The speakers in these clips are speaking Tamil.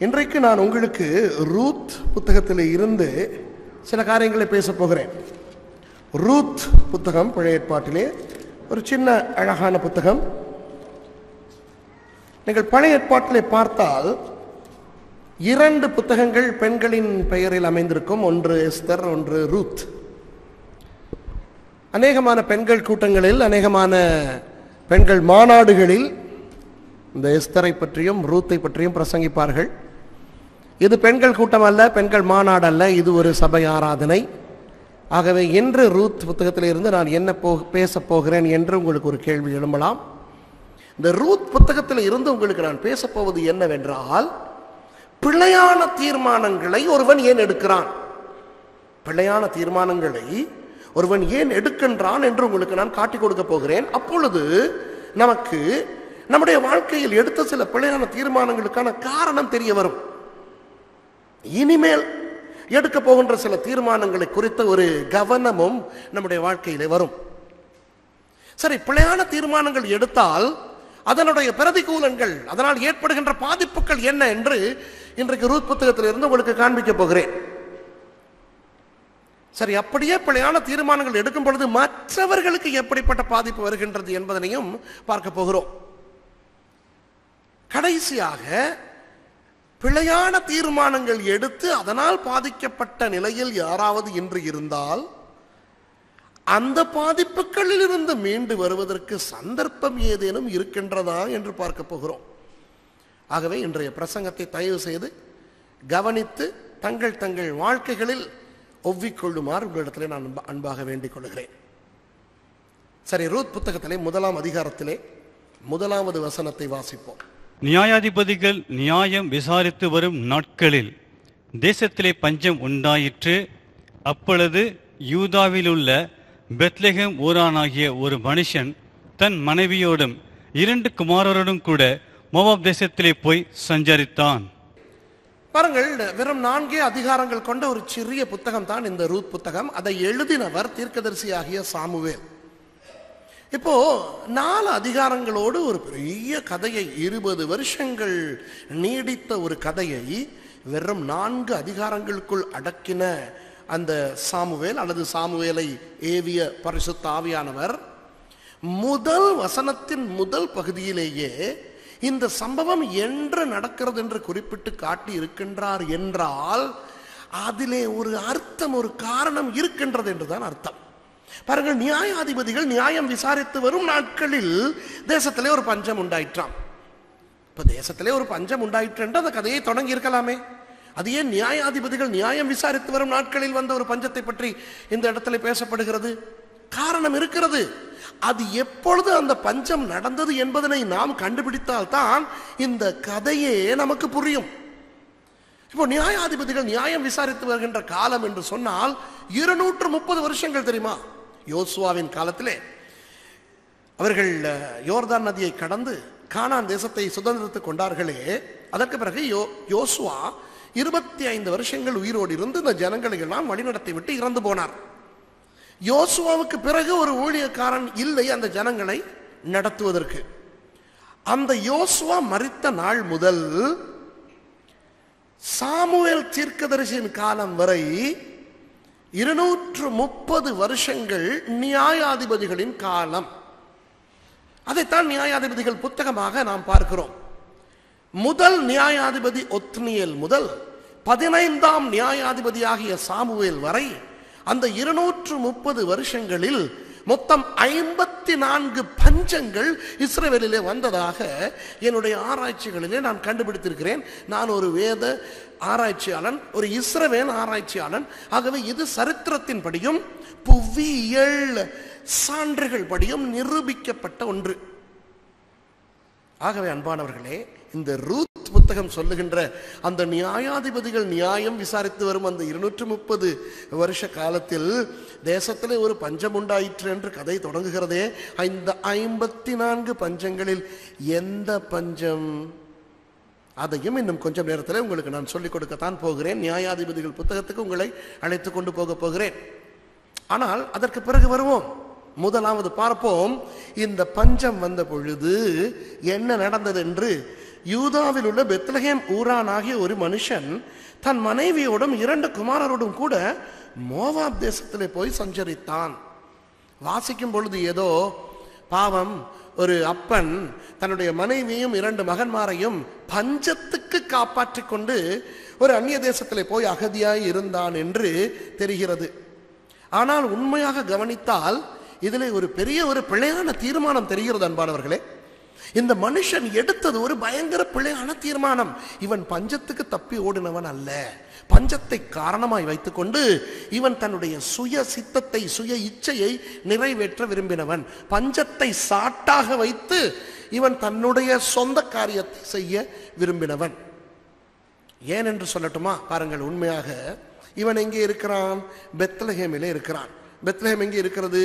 இன்றைக்கு நான் உங்களுக்கு ரூத் புத்தகத்தில் இருந்து சில காரியங்களை பேச போகிறேன். ரூத் புத்தகம் பழைய ஏற்பாட்டிலே ஒரு சின்ன அழகான புத்தகம். நீங்கள் பழைய ஏற்பாட்டிலே பார்த்தால் 2 புத்தகங்கள் பெண்களின் பெயரில் அமைந்திருக்கும். ஒன்று எஸ்தர், ஒன்று ரூத். அநேகமான பெண்கள் கூட்டங்களில், அநேகமான பெண்கள் மாநாடுகளில் இந்த எஸ்தரை பற்றியும் ரூத்தை பற்றியும் பிரசங்கிப்பார்கள். இது பெண்கள் கூட்டம் அல்ல, பெண்கள் மாநாடு அல்ல, இது ஒரு சபை ஆராதனை. ஆகவே இன்று ரூத் புத்தகத்திலிருந்து நான் என்ன பேச போகிறேன் என்று உங்களுக்கு ஒரு கேள்வி எழும்பலாம். இந்த ரூத் புத்தகத்தில் இருந்து உங்களுக்கு நான் பேசப்போவது என்னவென்றால், பிழையான தீர்மானங்களை ஒருவன் ஏன் எடுக்கிறான், பிழையான தீர்மானங்களை ஒருவன் ஏன் எடுக்கின்றான் என்று உங்களுக்கு நான் காட்டிக் கொடுக்க போகிறேன். அப்பொழுது நமக்கு நம்முடைய வாழ்க்கையில் எடுத்த சில பிழையான தீர்மானங்களுக்கான காரணம் தெரிய வரும். இனிமேல் எடுக்க போகின்ற சில தீர்மானங்களை குறித்த ஒரு கவனமும் நம்முடைய வாழ்க்கையிலே வரும். சரி, பிழையான தீர்மானங்கள் எடுத்தால் அதனுடைய பிரதிகூலங்கள், அதனால் ஏற்படுகின்ற பாதிப்புகள் என்ன என்று இன்றைக்கு ரூத் புத்தகத்திலிருந்து உங்களுக்கு காண்பிக்க போகிறேன். சரி, அப்படியே பிழையான தீர்மானங்கள் எடுக்கும் பொழுது மற்றவர்களுக்கு எப்படிப்பட்ட பாதிப்பு வருகின்றது என்பதனையும் பார்க்க போகிறோம். கடைசியாக பிழையான தீர்மானங்கள் எடுத்து அதனால் பாதிக்கப்பட்ட நிலையில் யாராவது இன்று இருந்தால் அந்த பாதிப்புகளில் இருந்து மீண்டு வருவதற்கு சந்தர்ப்பம் ஏதேனும் இருக்கின்றதா என்று பார்க்க போகிறோம். ஆகவே இன்றைய பிரசங்கத்தை தயவு செய்து கவனித்து தங்கள் தங்கள் வாழ்க்கைகளில் ஒவ்விக்கொள்ளுமாறு உங்களிடத்திலே நான் அன்பாக வேண்டிக் கொள்கிறேன். சரி, ரூத் புத்தகத்திலே 1ஆம் அதிகாரத்திலே 1வது வசனத்தை வாசிப்போம். நியாயாதிபதிகள் நியாயம் விசாரித்து வரும் நாட்களில் தேசத்திலே பஞ்சம் உண்டாயிற்று. அப்பொழுது யூதாவிலுள்ள பெத்லெகேம் ஊரானாகிய ஒரு மனுஷன் தன் மனைவியோடும் 2 குமாரரோடும் கூட மோவாப் தேசத்திலே போய் சஞ்சரித்தான். பாருங்கள், வெறும் 4 அதிகாரங்கள் கொண்ட ஒரு சிறிய புத்தகம் தான் இந்த ரூத் புத்தகம். அதை எழுதினவர் தீர்க்கதரிசியாகிய சாமுவேல். இப்போ 4 அதிகாரங்களோடு ஒரு பெரிய கதையை, 20 வருஷங்கள் நீடித்த ஒரு கதையை வெறும் 4 அதிகாரங்களுக்குள் அடக்கின அந்த சாமுவேல் அல்லது சாமுவேலை ஏவிய பரிசுத்த ஆவியானவர் முதல் வசனத்தின் முதல் பகுதியிலேயே இந்த சம்பவம் என்று நடக்கிறது என்று குறிப்பிட்டு காட்டி இருக்கின்றார் என்றால் அதிலே ஒரு அர்த்தம், ஒரு காரணம் இருக்கின்றது என்றுதான் அர்த்தம். பாருங்கள், நியாயாதிபதிகள் நியாயம் விசாரித்து வரும் நாட்களில் தேசத்திலே ஒரு பஞ்சம் உண்டாயிற்றாம். இப்ப தேசத்திலே ஒரு பஞ்சம் உண்டாயிற்று என்று அந்த கதையை தொடங்கி இருக்கலாமே. அது ஏன் நியாயாதிபதிகள் நியாயம் விசாரித்து வரும் நாட்களில் வந்த ஒரு பஞ்சத்தை பற்றி இந்த இடத்துல பேசப்படுகிறது? காரணம் இருக்கிறது. அது எப்பொழுது அந்த பஞ்சம் நடந்தது என்பதனை நாம் கண்டுபிடித்தால் தான் இந்த கதையே நமக்கு புரியும். இப்போ நியாயாதிபதிகள் நியாயம் விசாரித்து வருகின்ற காலம் என்று சொன்னால் 230 வருஷங்கள் தெரியுமா? யோசுவாவின் காலத்திலே அவர்கள் யோர்தான் நதியை கடந்து கானான் தேசத்தை சுதந்திரத்துக் கொண்டார்களே, அதற்கு பிறகு யோசுவா 25 வருஷங்கள் உயிரோடு இருந்து இந்த ஜனங்களை எல்லாம் வழிநடத்தி விட்டு இறந்து போனார். யோசுவாவுக்கு பிறகு ஒரு ஊழியக்காரன் இல்லை அந்த ஜனங்களை நடத்துவதற்கு. அந்த யோசுவா மரித்த நாள் முதல் சாமுவேல் தீர்க்கதரிசியின் காலம் வரை 230 வருஷங்கள் நியாயாதிபதிகளின் காலம். அதைத்தான் நியாயாதிபதிகள் புத்தகமாக நாம் பார்க்கிறோம். முதல் நியாயாதிபதி ஒத்னியேல் முதல் 15ஆம் நியாயாதிபதியாகிய சாமுவேல் வரை அந்த 230 வருஷங்களில் மொத்தம் 54 பஞ்சங்கள் இஸ்ரவேலிலே வந்ததாக என்னுடைய ஆராய்ச்சிகளிலே நான் கண்டுபிடித்திருக்கிறேன். நான் ஒரு வேத ஆராய்ச்சியாளன், ஒரு இஸ்ரவேல் ஆராய்ச்சியாளன். ஆகவே இது சரித்திரத்தின் படியும் புவியியல் சான்றுகள் படியும் நிரூபிக்கப்பட்ட ஒன்று. ஆகவே அன்பானவர்களே, இந்த ரூத் புத்தகம் சொல்லுகின்ற அந்த நியாயாதிபதிகள் நியாயம் விசாரித்து வரும் அந்த 230 வருஷ காலத்தில் தேசத்திலே ஒரு பஞ்சம் உண்டாயிற்று என்று கதை தொடங்குகிறதே. இந்த 54 பஞ்சங்களில் எந்த பஞ்சம், அதையும் இன்னும் கொஞ்சம் நேரத்தில் உங்களுக்கு நான் சொல்லிக் கொடுக்கத்தான் போகிறேன். நியாயாதிபதிகள் புத்தகத்துக்கு உங்களை அழைத்து கொண்டு போக போகிறேன். ஆனால் அதற்கு பிறகு வருவோம். முதலாவது பார்ப்போம், இந்த பஞ்சம் வந்த பொழுது என்ன நடந்தது என்று யூதாவில் உள்ள பெத்லகேம் ஊரானாகிய ஒரு மனுஷன் தன் மனைவியோடும் 2 குமாரரோடும் கூட மோவாப் தேசத்திலே போய் சஞ்சரித்தான். வாசிக்கும் பொழுது ஏதோ பாவம் ஒரு அப்பன் தன்னுடைய மனைவியும் 2 மகன்மாரையும் பஞ்சத்துக்கு காப்பாற்றிக் கொண்டு ஒரு அந்நிய தேசத்திலே போய் அகதியாய் இருந்தான் என்று தெரிகிறது. ஆனால் உண்மையாக கவனித்தால் இதிலே ஒரு பெரிய ஒரு பிழையான தீர்மானம் தெரிகிறது அன்பானவர்களே. இந்த மனுஷன் எடுத்தது ஒரு பயங்கர பிழையான தீர்மானம். இவன் பஞ்சத்துக்கு தப்பி ஓடினவன் அல்ல. பஞ்சத்தை காரணமாய் வைத்துக்கொண்டு இவன் தன்னுடைய சுய சித்தத்தை, சுய இச்சையை நிறைவேற்ற விரும்பினவன். பஞ்சத்தை சாட்டாக வைத்து இவன் தன்னுடைய சொந்த காரியத்தை செய்ய விரும்பினவன். ஏன் என்று சொல்லட்டுமா? பாருங்கள், உண்மையாக இவன் எங்கே இருக்கிறான்? பெத்லகேமிலே இருக்கிறான். பெத்லகேம் எங்கே இருக்கிறது?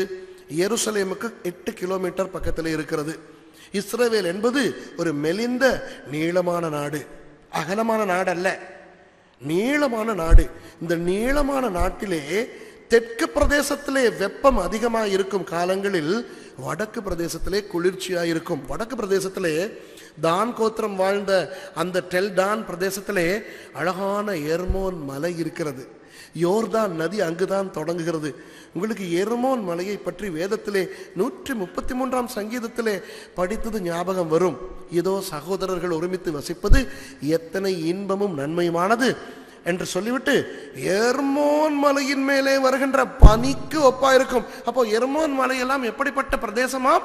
எருசலேமுக்கு 8 கிலோமீட்டர் பக்கத்தில் இருக்கிறது. இஸ்ரவேல் என்பது ஒரு மெலிந்த நீளமான நாடு, அகலமான நாடு அல்ல, நீளமான நாடு. இந்த நீளமான நாட்டிலே தெற்கு பிரதேசத்திலே வெப்பம் அதிகமாக இருக்கும் காலங்களில் வடக்கு பிரதேசத்திலே குளிர்ச்சியாக இருக்கும். வடக்கு பிரதேசத்திலே தான் கோத்திரம் வாழ்ந்த அந்த டெல்டான் பிரதேசத்திலே அழகான எர்மோன் மலை இருக்கிறது. யோர்தான் நதி அங்குதான் தொடங்குகிறது. உங்களுக்கு எர்மோன் மலையை பற்றி வேதத்திலே 133ஆம் சங்கீதத்திலே படித்தது ஞாபகம் வரும். இதோ சகோதரர்கள் ஒருமித்து வசிப்பது எத்தனை இன்பமும் நன்மையுமானது என்று சொல்லிவிட்டு எர்மோன் மலையின் மேலே வருகின்ற பனிக்கு ஒப்பா இருக்கும். அப்போ எர்மோன் மலையெல்லாம் எப்படிப்பட்ட பிரதேசமா?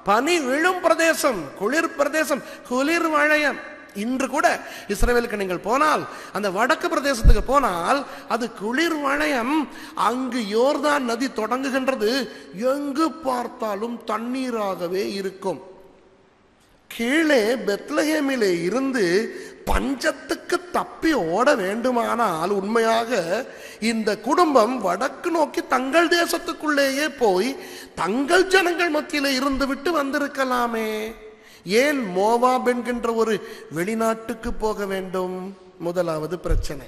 பனி விழும் பிரதேசம், குளிர் பிரதேசம், குளிர் வளையம். இன்று கூட இஸ்ரவேலுக்கு நீங்கள் போனால், அந்த வடக்கு பிரதேசத்துக்கு போனால் அது குளிர் வளையம். அங்கு யோர்தான் நதி தொடங்குகின்றது. எங்கு பார்த்தாலும் தண்ணீராகவே இருக்கும். கீழே பெத்லகேமிலே இருந்து பஞ்சத்துக்கு தப்பி ஓட வேண்டுமானால் உண்மையாக இந்த குடும்பம் வடக்கு நோக்கி தங்கள் தேசத்துக்குள்ளேயே போய் தங்கள் ஜனங்கள் மத்தியிலே இருந்து விட்டு வந்திருக்கலாமே. ஏன் மோவாப் என்கின்ற ஒரு வெளிநாட்டுக்கு போக வேண்டும்? முதலாவது பிரச்சனை.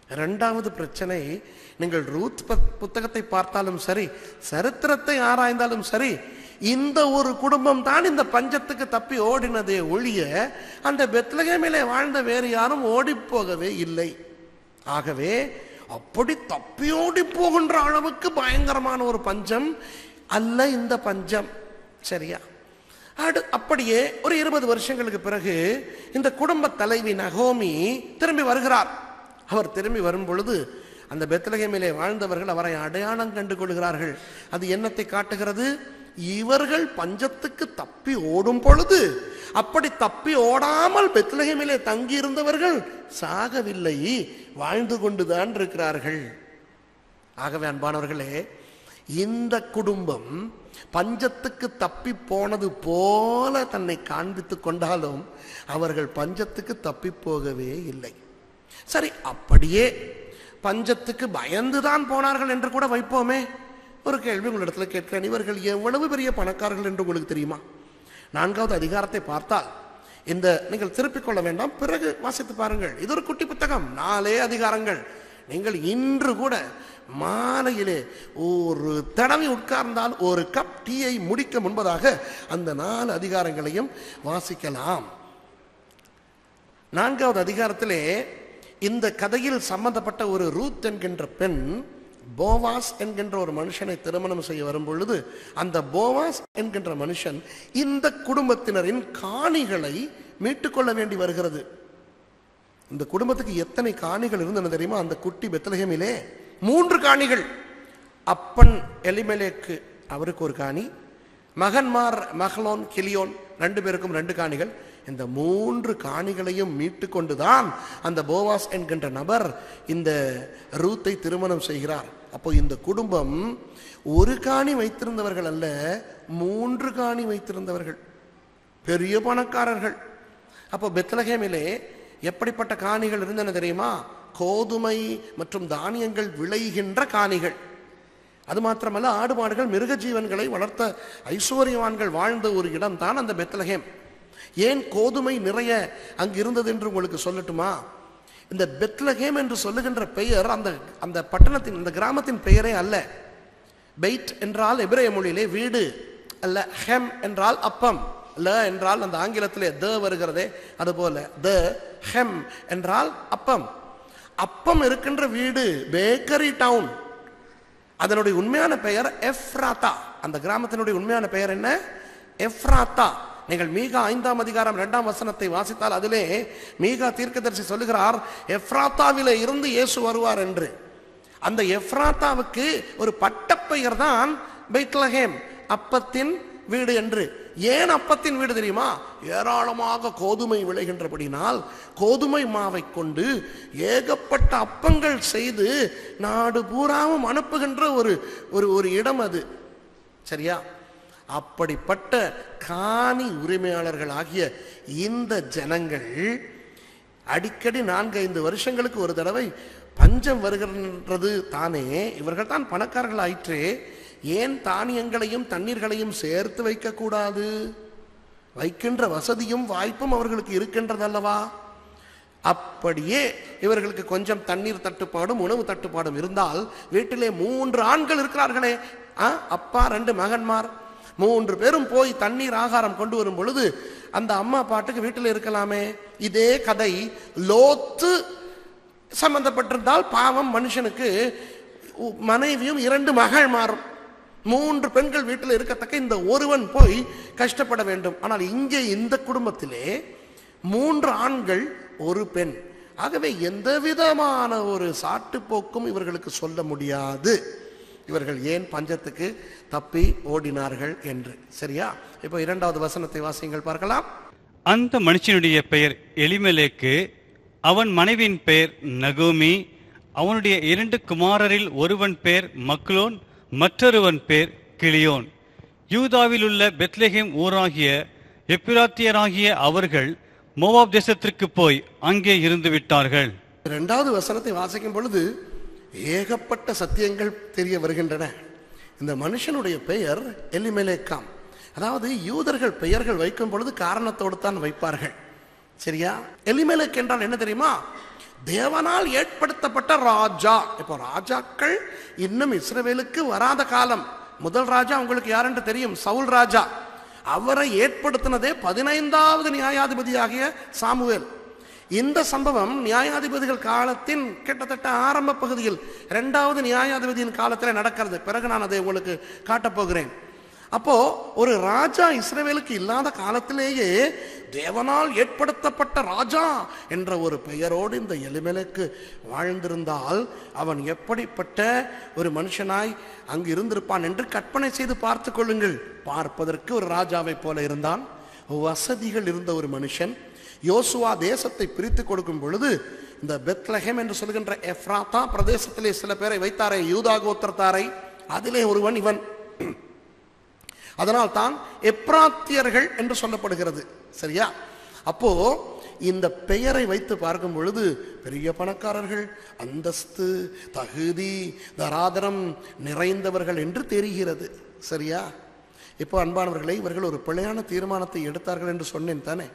இரண்டாவது பிரச்சனை, நீங்கள் ரூத் புத்தகத்தை பார்த்தாலும் சரி, சரித்திரத்தை ஆராய்ந்தாலும் சரி, இந்த ஒரு குடும்பம் தான் இந்த பஞ்சத்துக்கு தப்பி ஓடினதே ஒழிய அந்த பெத்லகேமிலே வாழ்ந்த வேறு யாரும் ஓடி போகவே இல்லை. ஆகவே அப்படி தப்பி ஓடி போகின்ற அளவுக்கு பயங்கரமான ஒரு பஞ்சம் அல்ல இந்த பஞ்சம். சரியா? அப்படியே ஒரு 20 வருஷங்களுக்கு பிறகு இந்த குடும்ப தலைவி நகோமி திரும்பி வருகிறார். அவர் திரும்பி வரும் பொழுது அந்த பெத்லகேமிலே வாழ்ந்தவர்கள் அவரை அடையாளம் கண்டு கொள்கிறார்கள். அது என்னத்தை காட்டுகிறது? இவர்கள் பஞ்சத்துக்கு தப்பி ஓடும் பொழுது அப்படி தப்பி ஓடாமல் பெத்லகேமிலே தங்கி இருந்தவர்கள் சாகவில்லை, வாழ்ந்து கொண்டுதான் இருக்கிறார்கள். ஆகவே அன்பானவர்களே, இந்த குடும்பம் பஞ்சத்துக்கு தப்பி போனது போல தன்னை காண்பித்துக் கொண்டாலும் அவர்கள் பஞ்சத்துக்கு தப்பி போகவே இல்லை. சரி, அப்படியே பஞ்சத்துக்கு பயந்துதான் போனார்கள் என்று கூட வைப்போமே. ஒரு கேள்வி உங்களிடத்தில் கேட்கிறேன். இவர்கள் எவ்வளவு பெரிய பணக்காரர்கள் என்று உங்களுக்கு தெரியுமா? 4வது அதிகாரத்தை பார்த்தால், இந்த நீங்கள் திருப்பிக் கொள்ள வேண்டாம், பிறகு வாசித்து பாருங்கள். இது ஒரு குட்டி புத்தகம், 4 அதிகாரங்கள். நீங்கள் இன்று கூட மாலையிலே ஒரு தடவை உட்கார்ந்தால் ஒரு கப் டீயை முடிக்க முன்பதாக அந்த 4 அதிகாரங்களையும் வாசிக்கலாம். 4வது அதிகாரத்திலே இந்த கதையில் சம்பந்தப்பட்ட ஒரு ரூத் என்கின்ற பெண் போவாஸ் என்கின்ற ஒரு மனுஷனை திருமணம் செய்ய வரும் பொழுது அந்த போவாஸ் என்கின்ற மனுஷன் இந்த குடும்பத்தினரின் காணிகளை மீட்டுக்கொள்ள வேண்டி வருகிறது. இந்த குடும்பத்துக்கு எத்தனை காணிகள் இருந்தன தெரியுமா? அந்த குட்டி பெத்லகேமிலே 3 காணிகள். அப்பன் எலிமெலேக்கு, அவருக்கு ஒரு காணி, மகன்மார் மஹ்லோன் கிலியோன் 2 பேருக்கும் 2 காணிகள். இந்த 3 காணிகளையும் மீட்டு கொண்டுதான் அந்த போவாஸ் என்கின்ற நபர் இந்த ரூத்தை திருமணம் செய்கிறார். அப்போ இந்த குடும்பம் ஒரு காணி வைத்திருந்தவர்கள் அல்ல, 3 காணி வைத்திருந்தவர்கள், பெரிய பணக்காரர்கள். அப்போ பெத்லகேமிலே எப்படிப்பட்ட காணிகள் இருந்தன தெரியுமா? கோதுமை மற்றும் தானியங்கள் விளைகின்ற காணிகள். அது மாத்திரமல்ல, ஆடு மாடுகள் மிருக ஜீவன்களை வளர்த்த ஐஸ்வர்யவான்கள் வாழ்ந்த ஒரு இடம் தான் அந்த பெத்லகேம். ஏன் கோதுமை நிறைய அங்கு இருந்தது என்று உங்களுக்கு சொல்லட்டுமா? இந்த பெத்லகேம் என்று சொல்லுகின்ற பெயர் அந்த பட்டணத்தின், இந்த கிராமத்தின் பெயரே அல்ல. பெய்ட் என்றால் எபிரேய மொழியிலே வீடு அல்ல, ஹெம் என்றால் அப்பம். ல என்றால் அந்த ஆங்கிலத்திலே த வருகிறதே, அதுபோல த ஹெம் என்றால் அப்பம். அப்பம் இருக்கின்ற வீடு பேக்கரி டவுன். அதனுடைய உண்மையான பெயர் எஃப்ராத்தா. அந்த கிராமத்தினுடைய உண்மையான பெயர் என்ன? எஃப்ராத்தா. நீங்கள் மீகா 5ஆம் அதிகாரம் 2ஆம் வசனத்தை வாசித்தால் அதிலே மீகா தீர்க்கதரிசி சொல்லுகிறார், எஃப்ராத்தாவிலே இருந்து இயேசு வருவார் என்று. அந்த எஃப்ராத்தாவுக்கு ஒரு பட்டப்பெயர் தான் பெத்லகேம், அப்பத்தின் வீடு என்று. ஏன் அப்பத்தின் வீடு தெரியுமா? ஏராளமாக கோதுமை விளைகின்றபடினால் கோதுமை மாவை கொண்டு ஏகப்பட்ட அப்பங்கள் செய்து நாடு பூராவும் அனுப்புகின்ற ஒரு இடம் அது. சரியா? அப்படிப்பட்ட காணி உரிமையாளர்கள் ஆகிய இந்த ஜனங்கள் அடிக்கடி 4-5 வருஷங்களுக்கு ஒரு தடவை பஞ்சம் வருகின்றது தானே. இவர்கள் தான் பணக்காரர்கள் ஆயிற்றே, ஏன் தானியங்களையும் தண்ணீர்களையும் சேர்த்து வைக்க கூடாது? வைக்கின்ற வசதியும் வாய்ப்பும் அவர்களுக்கு இருக்கின்றது அல்லவா? அப்படியே இவர்களுக்கு கொஞ்சம் தண்ணீர் தட்டுப்பாடும் உணவு தட்டுப்பாடும் இருந்தால், வீட்டிலே 3 ஆண்கள் இருக்கிறார்களே, அப்பா 2 மகன்மார், 3 பேரும் போய் தண்ணீர் ஆகாரம் கொண்டு வரும் பொழுது அந்த அம்மா பாட்டுக்கு வீட்டில் இருக்கலாமே. இதே கதை லோத்து சம்பந்தப்பட்டிருந்தால் பாவம் மனுஷனுக்கு மனைவியும் 2 மகள்மாரும் 3 பெண்கள் வீட்டில் இருக்கத்தக்க இந்த ஒருவன் போய் கஷ்டப்பட வேண்டும். ஆனால் இங்கே இந்த குடும்பத்திலே 3 ஆண்கள் 1 பெண். ஆகவே எந்த விதமான ஒரு சாட்டுப்போக்கும் இவர்களுக்கு சொல்ல முடியாது. இவர்கள் ஏன் பஞ்சத்துக்கு தப்பி ஓடினார்கள் என்று. சரியா? இப்போ 2வது வசனத்தை வாசியுங்கள் பார்க்கலாம். அந்த மனுஷனுடைய பெயர் எலிமெலேக்கு, அவன் மனைவியின் பெயர் நகோமி, அவனுடைய 2 குமாரரில் ஒருவன் பெயர் மக்லோன், மற்றொருவன் பேர் கிளியோன். யூதாவில் உள்ள பெத்லகேம் ஊராகிய எப்பிராத்தியராகிய அவர்கள் மோவாப் தேசத்திற்கு போய் அங்கே இருந்து விட்டார்கள். 2வது வசனத்தை வாசிக்கும் பொழுது ஏகப்பட்ட சத்தியங்கள் தெரிய வருகின்றன. இந்த மனுஷனுடைய பெயர் எலிமெலேக்காம். அதாவது யூதர்கள் பெயர்கள் வைக்கும் பொழுது காரணத்தோடு தான் வைப்பார்கள். சரியா? எலிமெலேக் என்றால் என்ன தெரியுமா? தேவனால் ஏற்படுத்தப்பட்ட ராஜா. இப்போ ராஜாக்கள் இன்னும் இஸ்ரவேலுக்கு வராத காலம். முதல் ராஜா உங்களுக்கு யாரென்று தெரியும், சவுல் ராஜா. அவரை ஏற்படுத்தினதே 15வது நியாயாதிபதியாகிய சாமுவேல். இந்த சம்பவம் நியாயாதிபதிகள் காலத்தின் கிட்டத்தட்ட ஆரம்ப பகுதியில் 2வது நியாயாதிபதியின் காலத்தில் நடக்கிறது. பிறகு நான் அதை உங்களுக்கு காட்டப்போகிறேன். அப்போ ஒரு ராஜா இஸ்ரவேலுக்கு இல்லாத காலத்திலேயே தேவனால் ஏற்படுத்தப்பட்ட ராஜா என்ற ஒரு பெயரோடு இந்த எலிமெலேக்கு வாழ்ந்திருந்தால் அவன் எப்படிப்பட்ட ஒரு மனுஷனாய் அங்கு இருந்திருப்பான் என்று கற்பனை செய்து பார்த்து கொள்ளுங்கள். பார்ப்பதற்கு ஒரு ராஜாவை போல இருந்தான். வசதிகள் இருந்த ஒரு மனுஷன். யோசுவா தேசத்தை பிரித்து கொடுக்கும் பொழுது இந்த பெத்லகேம் என்று சொல்கின்ற எஃப்ராத்தா பிரதேசத்திலே சில பேரை வைத்தாரே, யூதா கோத்திரத்தாரை, அதிலே ஒருவன் இவன். அதனால் தான் எப்ராத்தியர்கள் என்று சொல்லப்படுகிறது. சரியா? அப்போ இந்த பெயரை வைத்து பார்க்கும் பொழுது பெரிய பணக்காரர்கள், அந்தஸ்து, தகுதி, தராதரம் நிறைந்தவர்கள் என்று தெரிகிறது. சரியா? இப்போ அன்பானவர்களை, இவர்கள் ஒரு பிழையான தீர்மானத்தை எடுத்தார்கள் என்று சொன்னேன் தானே.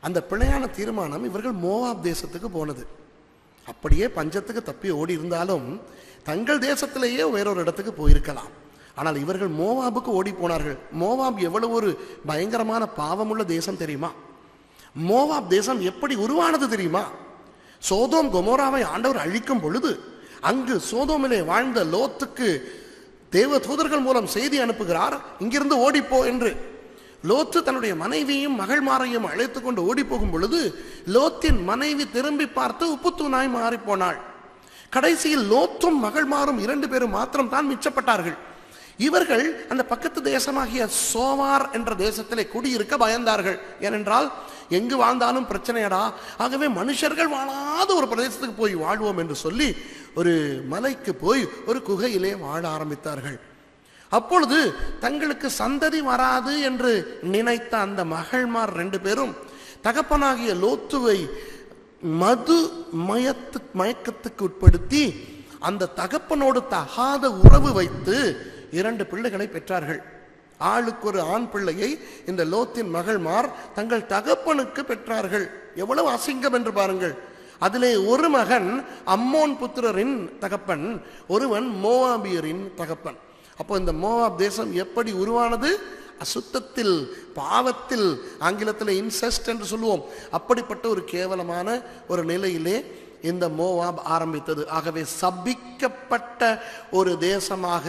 அந்த பிழையான தீர்மானம் இவர்கள் மோவாப் தேசத்துக்கு போனது. அப்படியே பஞ்சத்துக்கு தப்பி ஓடி இருந்தாலும் தங்கள் தேசத்திலேயே வேறொரு இடத்துக்கு போயிருக்கலாம். ஆனால் இவர்கள் மோவாபுக்கு ஓடி போனார்கள். மோவாப் எவ்வளவு ஒரு பயங்கரமான பாவமுள்ள தேசம் தெரியுமா? மோவாப் தேசம் எப்படி உருவானது தெரியுமா? சோதோம் கொமோராவை ஆண்டவர் அழிக்கும் பொழுது அங்கு சோதோமிலே வாழ்ந்த லோத்துக்கு தேவ தூதர்கள் மூலம் செய்தி அனுப்புகிறார், இங்கிருந்து ஓடிப்போ என்று. லோத்து தன்னுடைய மனைவியும் மகள்மாரையும் அழைத்து கொண்டு ஓடி போகும் பொழுது லோத்தின் மனைவி திரும்பி பார்த்து உப்புத்தூணாய் மாறி போனாள். கடைசியில் லோத்தும் மகள்மாரும் 2 பேரும் மாத்திரம் தான் மிச்சப்பட்டார்கள். இவர்கள் அந்த பக்கத்து தேசமாகிய சோவார் என்ற தேசத்திலே குடியிருக்க பயந்தார்கள். ஏனென்றால் எங்கு வாழ்ந்தாலும் பிரச்சனையடா, ஆகவே மனுஷர்கள் வாழாத ஒரு பிரதேசத்துக்கு போய் வாழ்வோம் என்று சொல்லி ஒரு மலைக்கு போய் ஒரு குகையிலே வாழ ஆரம்பித்தார்கள். அப்பொழுது தங்களுக்கு சந்ததி வராது என்று நினைத்த அந்த மகள்மார் 2 பேரும் தகப்பனாகிய லோத்துவை மது மயக்கத்துக்கு உட்படுத்தி அந்த தகப்பனோடு தகாத உறவு வைத்து 2 பிள்ளைகளை பெற்றார்கள். ஆளுக்கு ஒரு ஆண் பிள்ளையை இந்த லோத்தின் மகள்மார் தங்கள் தகப்பனுக்கு பெற்றார்கள். எவ்வளவு அசிங்கம் என்று பாருங்கள். அதிலே ஒரு மகன் அம்மோன் புத்திரரின் தகப்பன், ஒருவன் மோவாபியரின் தகப்பன். அப்போ இந்த மோவாப் தேசம் எப்படி உருவானது? அசுத்தத்தில், பாவத்தில், ஆங்கிலத்தில் இன்செஸ்ட் என்று சொல்லுவோம், அப்படிப்பட்ட ஒரு கேவலமான ஒரு நிலையிலே இந்த மோவாப் ஆரம்பித்தது. ஆகவே சபிக்கப்பட்ட ஒரு தேசமாக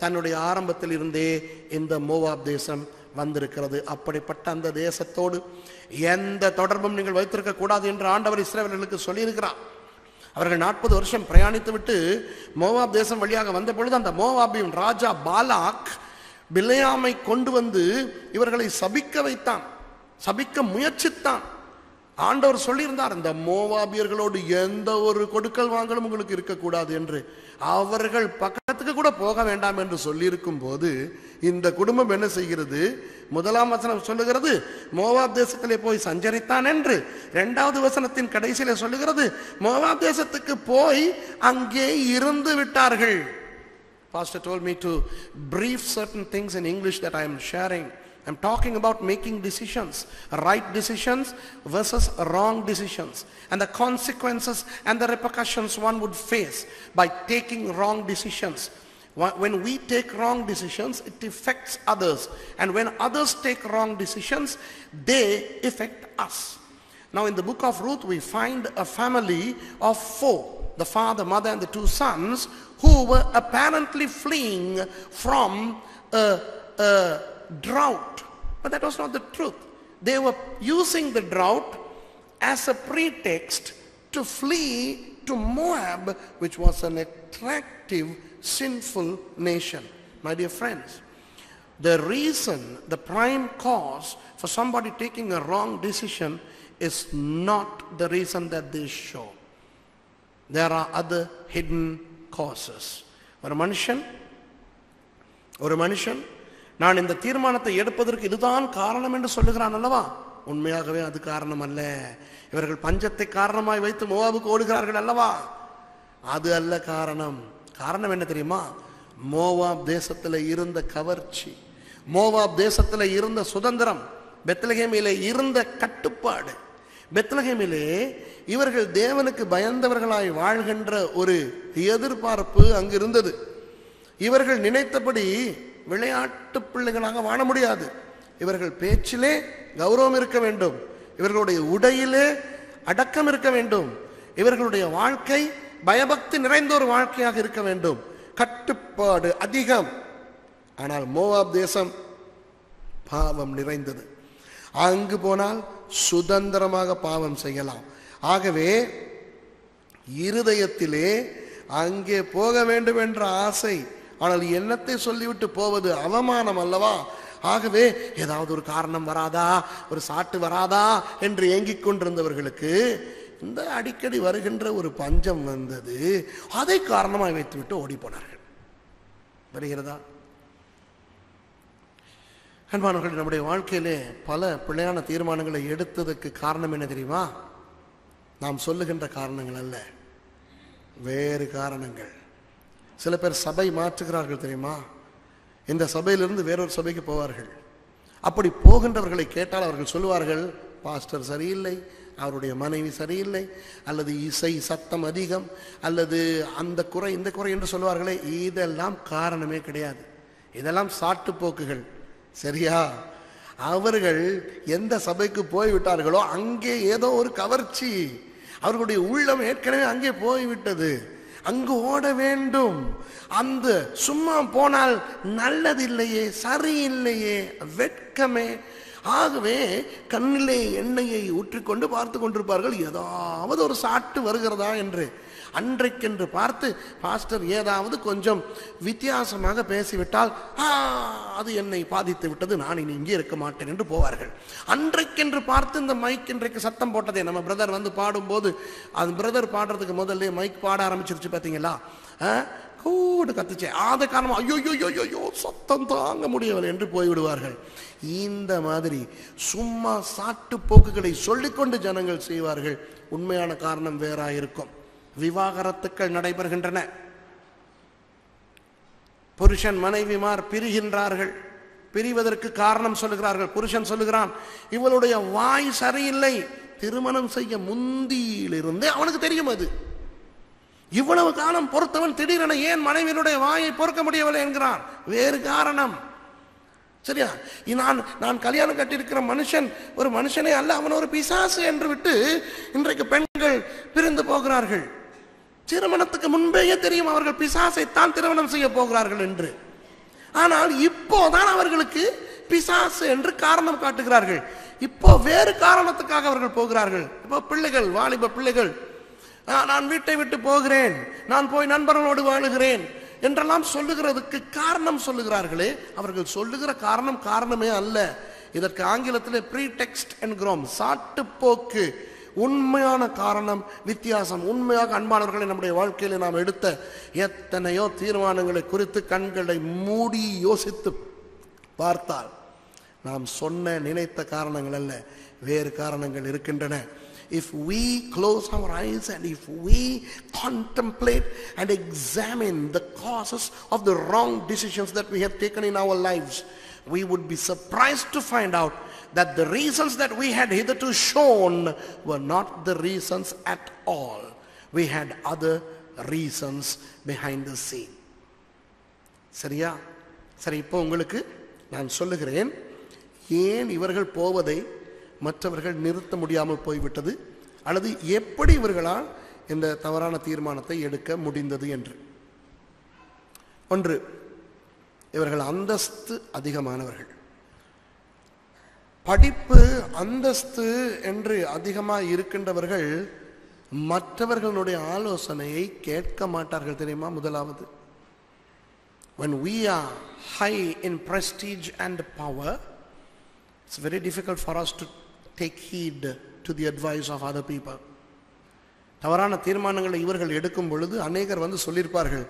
தன்னுடைய ஆரம்பத்தில் இருந்தே இந்த மோவாப் தேசம் வந்திருக்கிறது. அப்படிப்பட்ட அந்த தேசத்தோடு எந்த தொடர்பும் நீங்கள் வைத்திருக்க கூடாது என்று ஆண்டவர் இஸ்ரவேலர்களுக்கு சொல்லியிருக்கிறார். அவர்கள் 40 வருஷம் பிரயாணித்து விட்டு மோவாப் தேசம் வழியாக வந்த பொழுது அந்த மோவாபின் ராஜா பாலாக் பிலேயாமை கொண்டு வந்து இவர்களை சபிக்க வைத்தான், சபிக்க முயற்சித்தான். ஆண்டவர் சொல்லியிருந்தார், இந்த மோவாபியர்களோடு எந்த ஒரு கொடுக்கல் வாங்கலும் உங்களுக்கு இருக்கக்கூடாது என்று. அவர்கள் பக்கத்துக்கு கூட போக வேண்டாம் என்று சொல்லியிருக்கும் போது இந்த குடும்பம் என்ன செய்கிறது? 1ஆம் வசனம் சொல்லுகிறது மோவாப் தேசத்திலே போய் சஞ்சரித்தான் என்று. 2வது வசனத்தின் கடைசியிலே சொல்லுகிறது மோவாப் தேசத்துக்கு போய் அங்கே இருந்து விட்டார்கள். Pastor told me to brief certain things in English that I am sharing. I'm talking about making decisions, right decisions versus wrong decisions, and the consequences and the repercussions one would face by taking wrong decisions. When we take wrong decisions, it affects others, and when others take wrong decisions, they affect us. Now in the book of Ruth we find a family of 4, the father, mother and the 2 sons, who were apparently fleeing from a drought. But that was not the truth. They were using the drought as a pretext to flee to Moab, which was an attractive, sinful nation. My dear friends, the reason, the prime cause for somebody taking a wrong decision is not the reason that they show. There are other hidden causes. ஒரு மனுஷன் நான் இந்த தீர்மானத்தை எடுப்பதற்கு இதுதான் காரணம் என்று சொல்லுகிறான் அல்லவா? உண்மையாகவே அது காரணம் அல்ல. இவர்கள் பஞ்சத்தை காரணமாய் வைத்து மோவாபுக்கு ஓடுகிறார்கள் அல்லவா? அது அல்ல காரணம். காரணம் என்ன தெரியுமா? மோவாப் தேசத்தில் இருந்த கவர்ச்சி, மோவாப் தேசத்தில் இருந்த சுதந்திரம், பெத்லகேமிலே இருந்த கட்டுப்பாடு, பெத்லகேமிலே இவர்கள் தேவனுக்கு பயந்தவர்களாய் வாழ்கின்ற ஒரு எதிர்பார்ப்பு அங்கு இருந்தது. இவர்கள் நினைத்தபடி விளையாட்டு பிள்ளைகளாக வாழ முடியாது. இவர்கள் பேச்சிலே கௌரவம் இருக்க வேண்டும், இவர்களுடைய உடையிலே அடக்கம் இருக்க வேண்டும், இவர்களுடைய வாழ்க்கை பயபக்தி நிறைந்த ஒரு வாழ்க்கையாக இருக்க வேண்டும். கட்டுப்பாடு அதிகம். ஆனால் மோவாப் தேசம் பாவம் நிறைந்தது. அங்கு போனால் சுதந்திரமாக பாவம் செய்யலாம். ஆகவே இருதயத்திலே அங்கே போக வேண்டும் என்ற ஆசை, ஆனால் எண்ணத்தை சொல்லிவிட்டு போவது அவமானம் அல்லவா? ஆகவே ஏதாவது ஒரு காரணம் வராதா, ஒரு சாட்டு வராதா என்று ஏங்கிக் கொண்டிருந்தவர்களுக்கு இந்த அடிக்கடி வருகின்ற ஒரு பஞ்சம் வந்தது. அதை காரணமாக வைத்துவிட்டு ஓடி போனார்கள். வருகிறதா? அன்பானவர்கள், நம்முடைய வாழ்க்கையிலே பல பிழையான தீர்மானங்களை எடுத்ததுக்கு காரணம் என்ன தெரியுமா? நாம் சொல்லுகின்ற காரணங்கள் அல்ல, வேறு காரணங்கள். சில பேர் சபை மாற்றுகிறார்கள் தெரியுமா? இந்த சபையிலிருந்து வேறொரு சபைக்கு போவார்கள். அப்படி போகின்றவர்களை கேட்டால் அவர்கள் சொல்லுவார்கள், பாஸ்டர் சரியில்லை, அவருடைய மனைவி சரியில்லை, அல்லது இசை சத்தம் அதிகம், அல்லது அந்த குறை இந்த குறை என்று சொல்லுவார்களே. இதெல்லாம் காரணமே கிடையாது. இதெல்லாம் சாட்டுப்போக்குகள். சரியா? அவர்கள் எந்த சபைக்கு போய்விட்டார்களோ அங்கே ஏதோ ஒரு கவர்ச்சி, அவர்களுடைய உள்ளம் ஏற்கனவே அங்கே போய்விட்டது. அங்கு ஓட வேண்டும். அந்த சும்மா போனால் நல்லதில்லையே, சரியில்லையே, வெட்கமே. ஆகவே கண்ணிலே எண்ணெயை ஊற்றிக்கொண்டு பார்த்து கொண்டிருப்பார்கள், ஏதாவது ஒரு சாட்டு வருகிறதா என்று. அன்றைக்கென்று பார்த்து பாஸ்டர் ஏதாவது கொஞ்சம் வித்தியாசமாக பேசிவிட்டால் அது என்னை பாதித்து விட்டது, நான் இனி இங்கே இருக்க மாட்டேன் என்று போவார்கள். அன்றைக்கென்று பார்த்து இந்த மைக் இன்றைக்கு சத்தம் போட்டதே, நம்ம பிரதர் வந்து பாடும்போது அது பிரதர் பாடுறதுக்கு முதல்ல மைக் பாட ஆரம்பிச்சிருச்சு பார்த்தீங்களா, கூடு கத்துச்சே, அது காரணம் ஐயோ சத்தம் தாங்க முடியவில்லை என்று போய்விடுவார்கள். இந்த மாதிரி சும்மா சாட்டு போக்குகளை சொல்லிக்கொண்டு ஜனங்கள் செய்வார்கள். உண்மையான காரணம் வேறாயிருக்கும். விவாகரத்துக்கள் நடைபெறுகின்றன. புருஷன் மனைவிமார் பிரிகின்றார்கள். பிரிவதற்கு காரணம் சொல்லுகிறார்கள். புருஷன் சொல்லுகிறான், இவளுடைய வாய் சரியில்லை. திருமணம் செய்ய முந்தியிலிருந்தே அவனுக்கு தெரியும் அது. இவ்வளவு காலம் பொறுத்தவன் திடீரென ஏன் மனைவியினுடைய வாயை பொறுக்க முடியவில்லை என்கிறான். வேறு காரணம். சரியா? நான் கல்யாணம் கட்டியிருக்கிற மனுஷன் ஒரு மனுஷனே அல்ல, அவன் ஒரு பிசாசு என்று விட்டு இன்றைக்கு பெண்கள் பிரிந்து போகிறார்கள். திருமணத்துக்கு முன்பேயே தெரியும் அவர்கள் பிசாசைத்தான் திருமணம் செய்ய போகிறார்கள் என்று. ஆனால் இப்போதான் அவர்களுக்கு பிசாசு என்று காரணம் காட்டுகிறார்கள். இப்போ வேறு காரணத்துக்காக அவர்கள் போகிறார்கள். இப்போ பிள்ளைகள், வாலிப பிள்ளைகள், நான் வீட்டை விட்டு போகிறேன், நான் போய் நண்பர்களோடு வாழுகிறேன் என்றெல்லாம் சொல்லுகிறதுக்கு காரணம் சொல்லுகிறார்களே, அவர்கள் சொல்லுகிற காரணமே அல்ல. இதற்கு ஆங்கிலத்தில் ப்ரீடெக்ஸ்ட் என்கிறோம், சாட்டுப்போக்கு. உண்மையான காரணம் வித்தியாசம். உண்மையாக அன்பானவர்களை, நம்முடைய வாழ்க்கையில் நாம் எடுத்த எத்தனையோ தீர்மானங்களை குறித்து கண்களை மூடி யோசித்து பார்த்தால் நாம் சொன்ன நினைத்த காரணங்கள் அல்ல, வேறு காரணங்கள் இருக்கின்றன. If we close our eyes and if we contemplate and examine the causes of the wrong decisions that we have taken in our lives, we would be surprised to find out that the reasons that we had hitherto shown were not the reasons at all. We had other reasons behind the scene. சரியா? சரி, இப்போ உங்களுக்கு நான் சொல்லுகிறேன், ஏன் இவர்கள் போவதை மற்றவர்கள் நிறுத்த முடியாமல் போய்விட்டது, அல்லது எப்படி இவர்களால் இந்த தவறான தீர்மானத்தை எடுக்க முடிந்தது என்று. ஒன்று, இவர்கள் அந்தஸ்து அதிகமானவர்கள். படிப்பு அந்தஸ்து என்று அதிகமாக இருக்கின்றவர்கள் மற்றவர்களுடைய ஆலோசனையை கேட்க மாட்டார்கள், தெரியுமா? முதலாவது, when we are high in prestige and power, it's very difficult for us to take heed to the advice of other people. தவறான தீர்மானங்களை இவர்கள் எடுக்கும் பொழுது அநேகர் வந்து சொல்லியிருப்பார்கள்,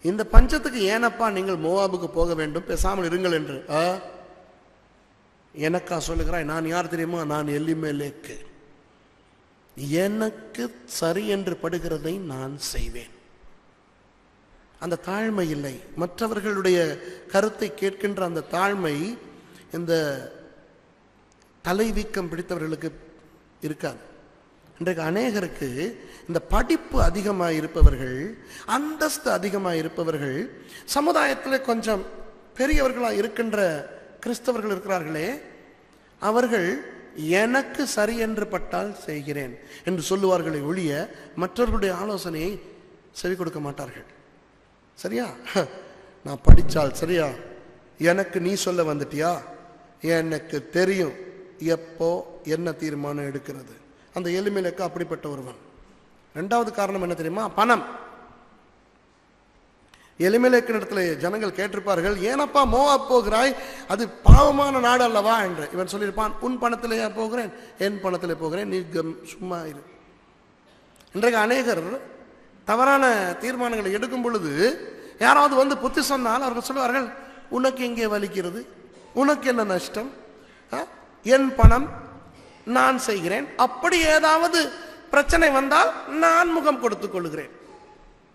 இந்த பஞ்சத்துக்கு ஏனப்பா நீங்கள் மோவாபுக்கு போக வேண்டும், பேசாமல் இருங்கள் என்று. எனக்கா சொல்லுகிறாய்? நான் யார் தெரியுமா? நான் எலிமெலேக்கு. எனக்கு சரி என்று படுகிறதை நான் செய்வேன். அந்த தாழ்மை இல்லை, மற்றவர்களுடைய கருத்தை கேட்கின்ற அந்த தாழ்மை இந்த தலைவீக்கம் பிடித்தவர்களுக்கு இருக்காது. இன்றைக்கு அநேகருக்கு இந்த படிப்பு அதிகமாக இருப்பவர்கள், அந்தஸ்து அதிகமாக இருப்பவர்கள், சமுதாயத்தில் கொஞ்சம் பெரியவர்களாக இருக்கின்ற கிறிஸ்தவர்கள் இருக்கிறார்களே, அவர்கள் எனக்கு சரி என்று பட்டால் செய்கிறேன் என்று சொல்லுவார்களை ஒழிய மற்றவர்களுடைய ஆலோசனையை செவி கொடுக்க மாட்டார்கள். சரியா? நான் படித்தால் சரியா, எனக்கு நீ சொல்ல வந்துட்டியா, எனக்கு தெரியும் எப்போ என்ன தீர்மானம் எடுக்கிறது. அந்த எலிமெலேக்கு அப்படிப்பட்ட ஒருவன். இரண்டாவது காரணம் என்ன தெரியுமா? பணம். எலிமெலேக்கு இடத்துல ஜனங்கள் கேட்டிருப்பார்கள், ஏனப்பா மோவாப் போகிறாய், அது பாவமான நாடு அல்லவா என்று. இவன் சொல்லியிருப்பான், உன் பணத்திலேயே போகிறேன், என் பணத்திலே போகிறேன், நீ சும்மா இரு. இன்றைக்கு அநேகர் தவறான தீர்மானங்களை எடுக்கும் பொழுது யாராவது வந்து புத்தி சொன்னால் அவர்கள் சொல்லுவார்கள், உனக்கு எங்கே வலிக்கிறது, உனக்கு என்ன நஷ்டம், என் பணம் நான் செய்கிறேன், அப்படி ஏதாவது பிரச்சனை வந்தால் நான் முகம் கொடுத்துக் கொள்கிறேன்,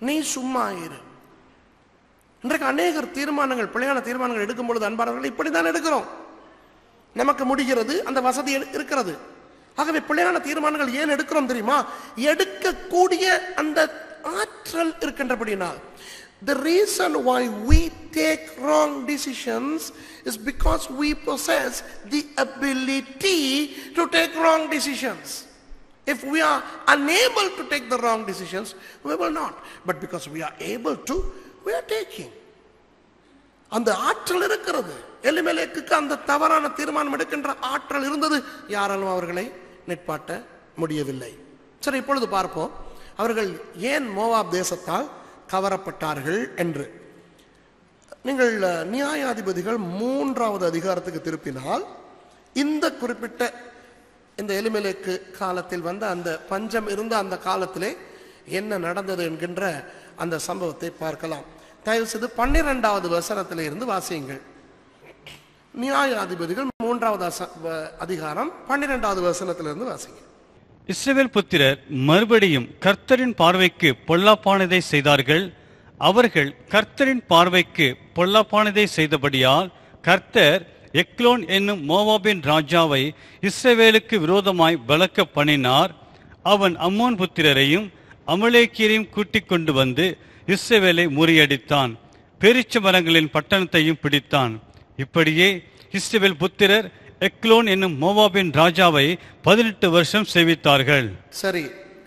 நீ சும்மா இரு. இன்றைக்கு அநேகர் தீர்மானங்கள், பிள்ளையான தீர்மானங்கள் எடுக்கும் பொழுது அன்பானவர்கள் இப்படித்தான் எடுக்கிறோம். நமக்கு முடிகிறது, அந்த வசதி இருக்கிறது. ஆகவே பிள்ளையான தீர்மானங்கள் ஏன் எடுக்கிறோம் தெரியுமா? எடுக்கக்கூடிய அந்த ஆற்றல் இருக்கின்றபடினால். The reason why we take wrong decisions is because we possess the ability to take wrong decisions. If we are unable to take the wrong decisions, we will not. But because we are able to, we are taking. அந்த ஆற்றல் இருக்கிறது. எலிமெலேக்குக்கு அந்த தவறான தீர்மானம் எடுக்கின்ற ஆற்றல் இருந்தது. யாராலும் அவர்களை நிற்பாட்ட முடியவில்லை. சரி, இப்பொழுது பார்ப்போம் அவர்கள் ஏன் மோவாப் தேசத்தால் கவரப்பட்டார்கள் என்று. நீங்கள் நியாயாதிபதிகள் 3வது அதிகாரத்துக்கு திருப்பினால் இந்த குறிப்பிட்ட இந்த எலிமெலேக்கு காலத்தில் வந்த அந்த பஞ்சம் இருந்த அந்த காலத்திலே என்ன நடந்தது என்கின்ற அந்த சம்பவத்தை பார்க்கலாம். தயவு செய்து 12வது வசனத்திலே இருந்து வாசியுங்கள். நியாயாதிபதிகள் 3வது அதிகாரம் 12வது வசனத்திலிருந்து வாசிங்க. இஸ்ரவேல் புத்திரர் மறுபடியும் கர்த்தரின் பார்வைக்கு பொல்லாப்பானதை செய்தார்கள். அவர்கள் கர்த்தரின் பார்வைக்கு பொல்லாப்பானதை செய்தபடியால் கர்த்தர் எக்லோன் என்னும் மோவாபின் ராஜாவை இஸ்ரவேலுக்கு விரோதமாய் பலக்க பண்ணினார். அவன் அம்மோன் புத்திரரையும் அமலேக்கியரையும் கூட்டிக் கொண்டு வந்து இஸ்ரவேலை முறியடித்தான். பேரீச்ச மரங்களின் பட்டணத்தையும் பிடித்தான். இப்படியே இஸ்ரவேல் புத்திரர் எக்லோன் என்னும் மோவாபின் ராஜாவை 18 வருஷம் சேவித்தார்கள். சரி,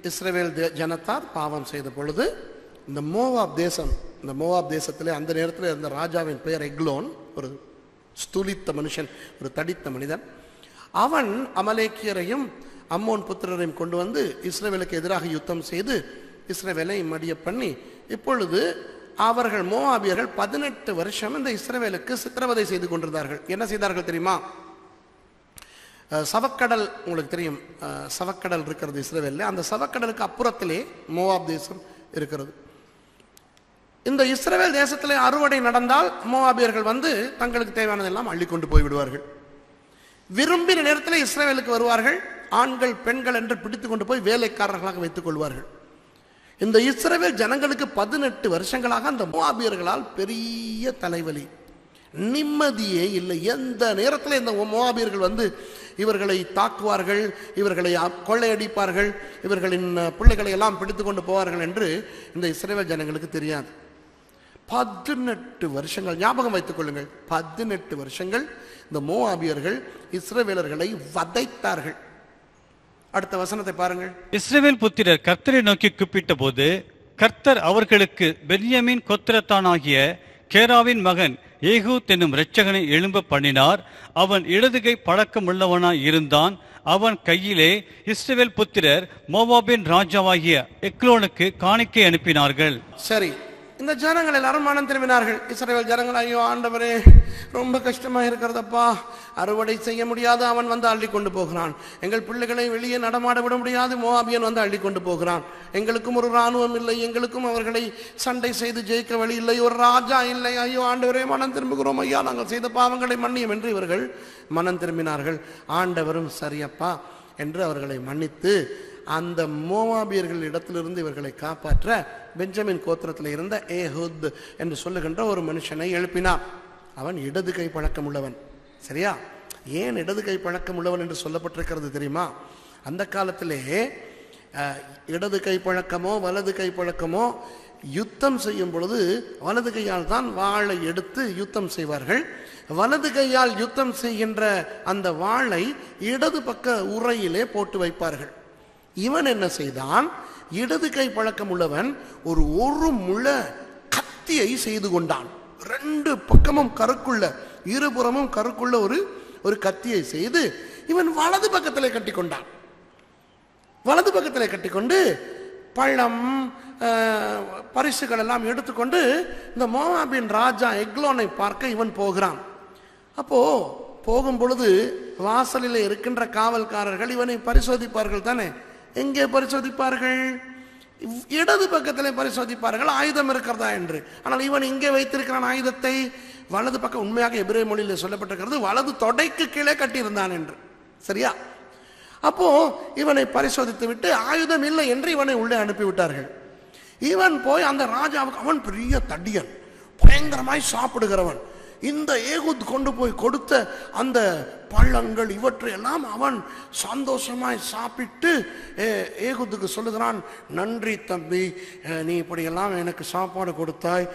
இஸ்ரவேல் ஜனத்தார் பாவம் செய்த பொழுது இந்த மோவாப் தேசம், இந்த மோவாப் தேசத்திலே அந்த நேரத்தில் இருந்த ராஜாவின் பெயர் எக்லோன், ஒரு ஸ்தூலித்த மனுஷன், ஒரு தடித்த மனிதன். அவன் அமலேக்கியரையும் அம்மோன் புத்திரரையும் கொண்டு வந்து இஸ்ரவேலுக்கு எதிராக யுத்தம் செய்து இஸ்ரவேலை மடிய பண்ணி, இப்பொழுது அவர்கள் மோவாபியர்கள் 18 வருஷம் இந்த இஸ்ரவேலுக்கு சித்திரவதை செய்து கொண்டிருந்தார்கள். என்ன செய்தார்கள் தெரியுமா? சவக்கடல், உங்களுக்கு தெரியும், சவக்கடல் இருக்கிறது இஸ்ரவேலில். அந்த சவக்கடலுக்கு அப்புறத்திலே மோவாப் தேசம் இருக்கிறது. இந்த இஸ்ரவேல் தேசத்திலே அறுவடை நடந்தால் மோவாபியர்கள் வந்து தங்களுக்கு தேவையானதெல்லாம் அள்ளி கொண்டு போய்விடுவார்கள். விரும்பின நேரத்தில் இஸ்ரவேலுக்கு வருவார்கள். ஆண்கள் பெண்கள் என்று பிடித்து கொண்டு போய் வேலைக்காரர்களாக வைத்துக் கொள்வார்கள். இந்த இஸ்ரவேல் ஜனங்களுக்கு 18 வருஷங்களாக அந்த மோவாபியர்களால் பெரிய தலைவலி, நிம்மதியே இல்லை. எந்த நேரத்தில் இந்த மோவாபியர்கள் வந்து இவர்களை தாக்குவார்கள், இவர்களை கொள்ளையடிப்பார்கள், இவர்களின் பிள்ளைகளை எல்லாம் பிடித்து கொண்டு போவார்கள் என்று இந்த இஸ்ரவேல் ஜனங்களுக்கு தெரியாது. 18 வருஷங்கள், ஞாபகம் வைத்துக் கொள்ளுங்கள், 18 வருஷங்கள் இந்த மோவாபியர்கள் இஸ்ரவேலர்களை வதைத்தார்கள். அடுத்த வசனத்தை பாருங்கள். இஸ்ரவேல் புத்திரர் கர்த்தரை நோக்கி கூப்பிட்ட போது கர்த்தர் அவர்களுக்கு பென்யமீன் கோத்திரத்தானாகிய கேராவின் மகன் ஏகூத் என்னும் இரட்சகனை எழும்ப பண்ணினார். அவன் இடதுகை பழக்கம் உள்ளவனாய் இருந்தான். அவன் கையிலே இஸ்ரவேல் புத்திரர் மோவாபின் ராஜாவாகிய எக்லோனுக்கு காணிக்கை அனுப்பினார்கள். சரி, இந்த ஜனங்கள் எல்லாரும் மனம் திரும்பினார்கள். இஸ்ரவேல் ஜனங்கள், ஐயோ ஆண்டவரே, ரொம்ப கஷ்டமா இருக்கிறதப்பா, அறுவடை செய்ய முடியாது, அவன் வந்து அள்ளி கொண்டு போகிறான். எங்கள் பிள்ளைகளை வெளியே நடமாட விட முடியாது, மோவாபியன் வந்து அள்ளி கொண்டு போகிறான். எங்களுக்கும் ஒரு இராணுவம் இல்லை, எங்களுக்கும் அவர்களை சண்டை செய்து ஜெயிக்க வழி இல்லை, ஒரு ராஜா இல்லை. ஐயோ ஆண்டவரே, மனம் திரும்புகிறோம் ஐயா, நாங்கள் செய்த பாவங்களை மன்னியும் என்று இவர்கள் மனம் திரும்பினார்கள். ஆண்டவரும் சரியப்பா என்று அவர்களை மன்னித்து அந்த மோவாபியர்கள் இடத்திலிருந்து இவர்களை காப்பாற்ற பெஞ்சமின் கோத்திரத்தில் இருந்த ஏஹூத் என்று சொல்லுகின்ற ஒரு மனுஷனை எழுப்பினார். அவன் இடது கை பழக்கம் உள்ளவன். சரியா? ஏன் இடது கை பழக்கம் உள்ளவன் என்று சொல்லப்பட்டிருக்கிறது தெரியுமா? அந்த காலத்திலே இடது கை பழக்கமோ வலது கை பழக்கமோ, யுத்தம் செய்யும் பொழுது வலது கையால் தான் வாளை எடுத்து யுத்தம் செய்வார்கள். வலது கையால் யுத்தம் செய்கின்ற அந்த வாளை இடது பக்க உறையிலே போட்டு வைப்பார்கள். இவன் என்ன செய்தான்? இடது கை பழக்கம் உள்ளவன் ஒரு முழ கத்தியை செய்து கொண்டான். 2 பக்கமும் கருக்குள்ள, இருபுறமும் கருக்குள்ள ஒரு கத்தியை செய்து இவன் வலது பக்கத்திலே கட்டி கொண்டான். வலது பக்கத்திலே கட்டிக்கொண்டு பழம் பரிசுகள் எல்லாம் எடுத்துக்கொண்டு இந்த மோவாபின் ராஜா எக்லோனை பார்க்க இவன் போகிறான். அப்போ போகும் பொழுது வாசலில் இருக்கின்ற காவல்காரர்கள் இவனை பரிசோதிப்பார்கள் தானே. எங்கே பரிசோதிப்பார்கள்? இடது பக்கத்திலே பரிசோதிப்பார்கள், ஆயுதம் இருக்கிறதா என்று. ஆனால் இவன் இங்கே வைத்திருக்கிறான் ஆயுதத்தை. வலது பக்கம், உண்மையாக எபிரேய மொழியில் சொல்லப்பட்டிருக்கிறது, வலது தொடைக்கு கீழே கட்டியிருந்தான் என்று. சரியா? அப்போ இவனை பரிசோதித்து விட்டு ஆயுதம் இல்லை என்று இவனை உள்ளே அனுப்பிவிட்டார்கள். இவன் போய் அந்த ராஜாவுக்கு, அவன் பெரிய தடியன், பயங்கரமாய் சாப்பிடுகிறவன். இந்த ஏகூத் கொண்டு போய் கொடுத்த அந்த பழங்கள் இவற்றையெல்லாம் அவன் சந்தோஷமாய் சாப்பிட்டு ஏகூத்துக்கு சொல்லுகிறான், நன்றி தம்பி, நீ இப்படியெல்லாம் எனக்கு சாப்பாடு கொடுத்தாய்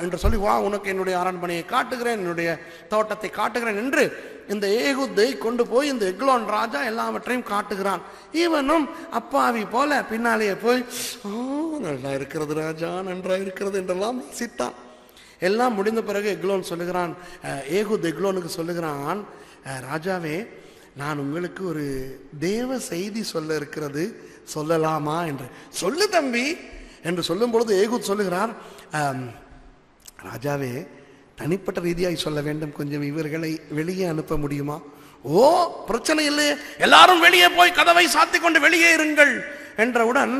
என்று சொல்லி, வா உனக்கு என்னுடைய அரண்மனையை காட்டுகிறேன், என்னுடைய தோட்டத்தை காட்டுகிறேன் என்று இந்த ஏகூத்தை கொண்டு போய் இந்த எக்லோன் ராஜா எல்லாவற்றையும் காட்டுகிறான். இவனும் அப்பாவி போல பின்னாலேயே போய், நல்லா இருக்கிறது ராஜா, நன்றா இருக்கிறது என்றெல்லாம் சித்தான். எல்லாம் முடிந்த பிறகு எக்லோன் சொல்லுகிறான், ஏகூத் எக்லோனுக்கு சொல்லுகிறான், ராஜாவே, நான் உங்களுக்கு ஒரு தேவ செய்தி சொல்ல இருக்கிறது, சொல்லலாமா என்று. சொல்லு தம்பி என்று சொல்லும் பொழுது ஏகூத் சொல்லுகிறார், ராஜாவே, தனிப்பட்ட ரீதியாக சொல்ல வேண்டும், கொஞ்சம் இவர்களை வெளியே அனுப்ப முடியுமா? ஓ, பிரச்சனை இல்லையே, எல்லாரும் வெளியே போய் கதவை சாத்திக் கொண்டு வெளியே இருங்கள் என்றவுடன்